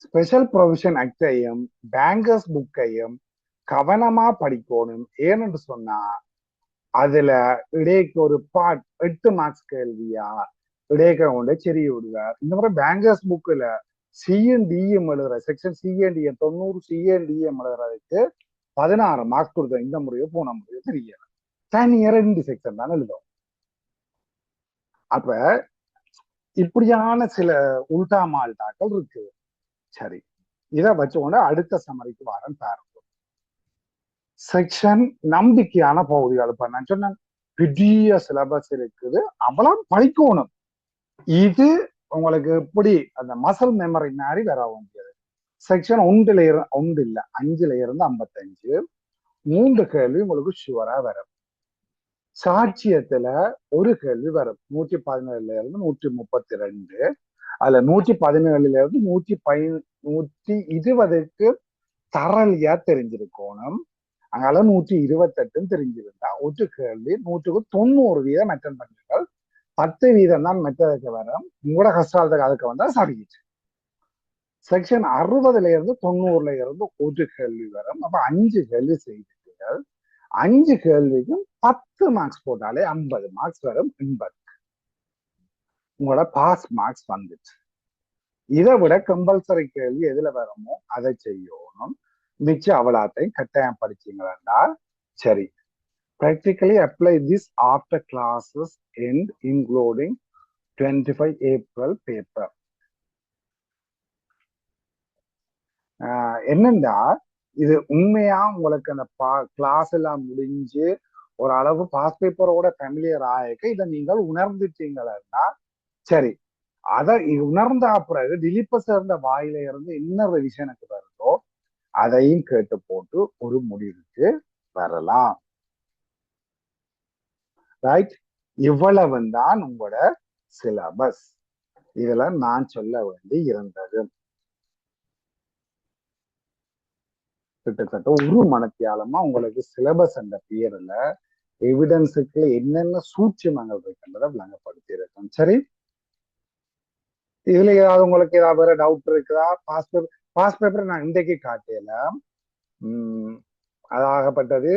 ஸ்பெஷல் ப்ரொவிஷன் ஆக்டையும் பேங்கர்ஸ் புக்கையும் கவனமா படிக்கணும். ஏன்னு சொன்னா அதுல இடைக்கு ஒரு பார்ட் 8 மார்க்ஸ் கேள்வியா இடைக்க கொண்டு சரி விடுவார். இந்த மாதிரி பேங்கர்ஸ் புக்ல சிஎன்டிஎம் எழுதுற செக்ஷன் சிஎன்டிஎம் 90 சிஎன்டிஎம் எழுதுறதுக்கு 16 மார்க்ஸ் கொடுத்தோம். இந்த முறையோ போன முறையோ தெரியல. தனியா 2 செக்ஷன் தான் எழுதும். அப்ப இப்படியான சில உல்டா மால்டாக்கள் இருக்கு. சரி, இதை வச்சுக்கொண்டு அடுத்த சமரிக்கு வாரம் பாருங்க. செக்ஷன் நம்பிக்கையான பகுதிகள். இப்ப நான் சொன்ன பெரிய சிலபஸ் இருக்குது, அவ்வளவு படிக்கணும். இது உங்களுக்கு எப்படி அந்த மசல் மெமரி மாதிரி வர வேண்டியது. செக்ஷன் 1 இல்ல 5 இருந்து 55 3 கேள்வி உங்களுக்கு ஷுவரா வரும். சாட்சியத்துல ஒரு கேள்வி வரும் 117 இருந்து 132. அதுல 117 இருந்து 120க்கு தரலியா தெரிஞ்சிருக்கணும். அங்கால 128 தெரிஞ்சிருந்தா ஒரு கேள்வி 190% அட்டன் பண்ணுங்கள். 10% தான் மெத்ததுக்கு வரும். உங்களோட கஷ்டத்துக்கு அதுக்கு வந்தா சர்டிஃபிகேட். செக்ஷன் 60 இருந்து 90 இருந்து ஒரு கேள்வி வரும். அப்ப 5 கேள்வி செய்வீர்கள். 5 கேள்விக்கும் 10 மார்க்ஸ் போட்டாலே 50 மார்க்ஸ் வரும். 80 உங்களோட பாஸ் மார்க்ஸ் வந்துச்சு. இதை விட கம்பல்சரி கேள்வி எதுல வருமோ அதை செய்யணும். மிச்சம் அவளாத்தையும் கட்டாயம் படிச்சீங்களா சரி. Practically apply this after classes end including 25 April paper. என்னண்டா இது உண்மையா உங்களுக்கு அந்த கிளாஸ் எல்லாம் முடிஞ்சு ஒரு அளவு பாஸ் பேப்பரோட ஃபேமிலியர் ஆயிக்க இதை நீங்கள் உணர்ந்துட்டீங்களா சரி. அதை உணர்ந்த பிறகு திலீப்ப சேர்ந்த வாயில இருந்து என்ன ரிவிஷனுக்கு வருதோ அதையும் கேட்டு போட்டு ஒரு முடிவுக்கு வரலாம். ரைட், இவ்வளவு தான் உங்களோட சிலபஸ். இதுல நான் சொல்ல வேண்டி இருந்தது கிட்டத்தட்ட ஒரு மனத்தியாலமா உங்களுக்கு சிலபஸ் என்ற பேர்ல எவிடன்ஸுக்கு என்னென்ன சூட்சமங்கள் இருக்கின்றத விளங்கப்படுத்தி இருக்கோம். சரி, இதுல ஏதாவது உங்களுக்கு ஏதாவது வேற டவுட் இருக்குதா? பாஸ் பேப்பர் நான் இன்றைக்கு காட்டல. அதாகப்பட்டது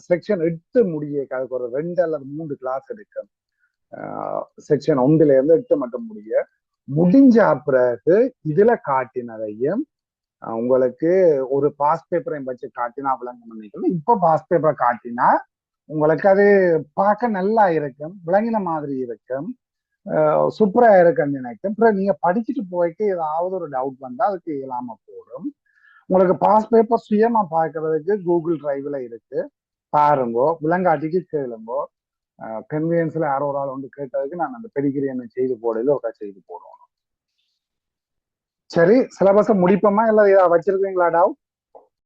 செக்ஷன் 8 முடிய அதுக்கு ஒரு 2 அல்லது 3 கிளாஸ் இருக்கு. செக்ஷன் 1 இருந்து 8 மட்டும் முடிஞ்ச பிறகு இதுல காட்டினதையும் உங்களுக்கு ஒரு பாஸ் பேப்பரையும் வச்சு காட்டினா விளங்க பண்ணிக்கணும். இப்ப பாஸ் பேப்பரை காட்டினா உங்களுக்கு அது பார்க்க நல்லா இருக்கும், விளங்கின மாதிரி இருக்கும், சூப்பரா இருக்குன்னு நினைக்கும். அப்புறம் நீங்க படிச்சுட்டு போய்க்கு ஏதாவது ஒரு டவுட் வந்தா அதுக்கு இயலாம போடும். உங்களுக்கு பாஸ் பேப்பர் சுயமா பார்க்கறதுக்கு கூகுள் டிரைவ்ல இருக்கு, பாருங்கோ. விலங்காட்டிக்கு கேளுங்கோ. கன்வீனியன்ஸ்ல யாரோ ஒரு ஆள் வந்து கேட்டதுக்கு நான் அந்த பெடிகிரி செய்து போடல ஒரு செய்து போடுவோம். சரி, சிலபஸை முடிப்போமா? இல்லை ஏதாவது வச்சிருக்கீங்களா டவுட்?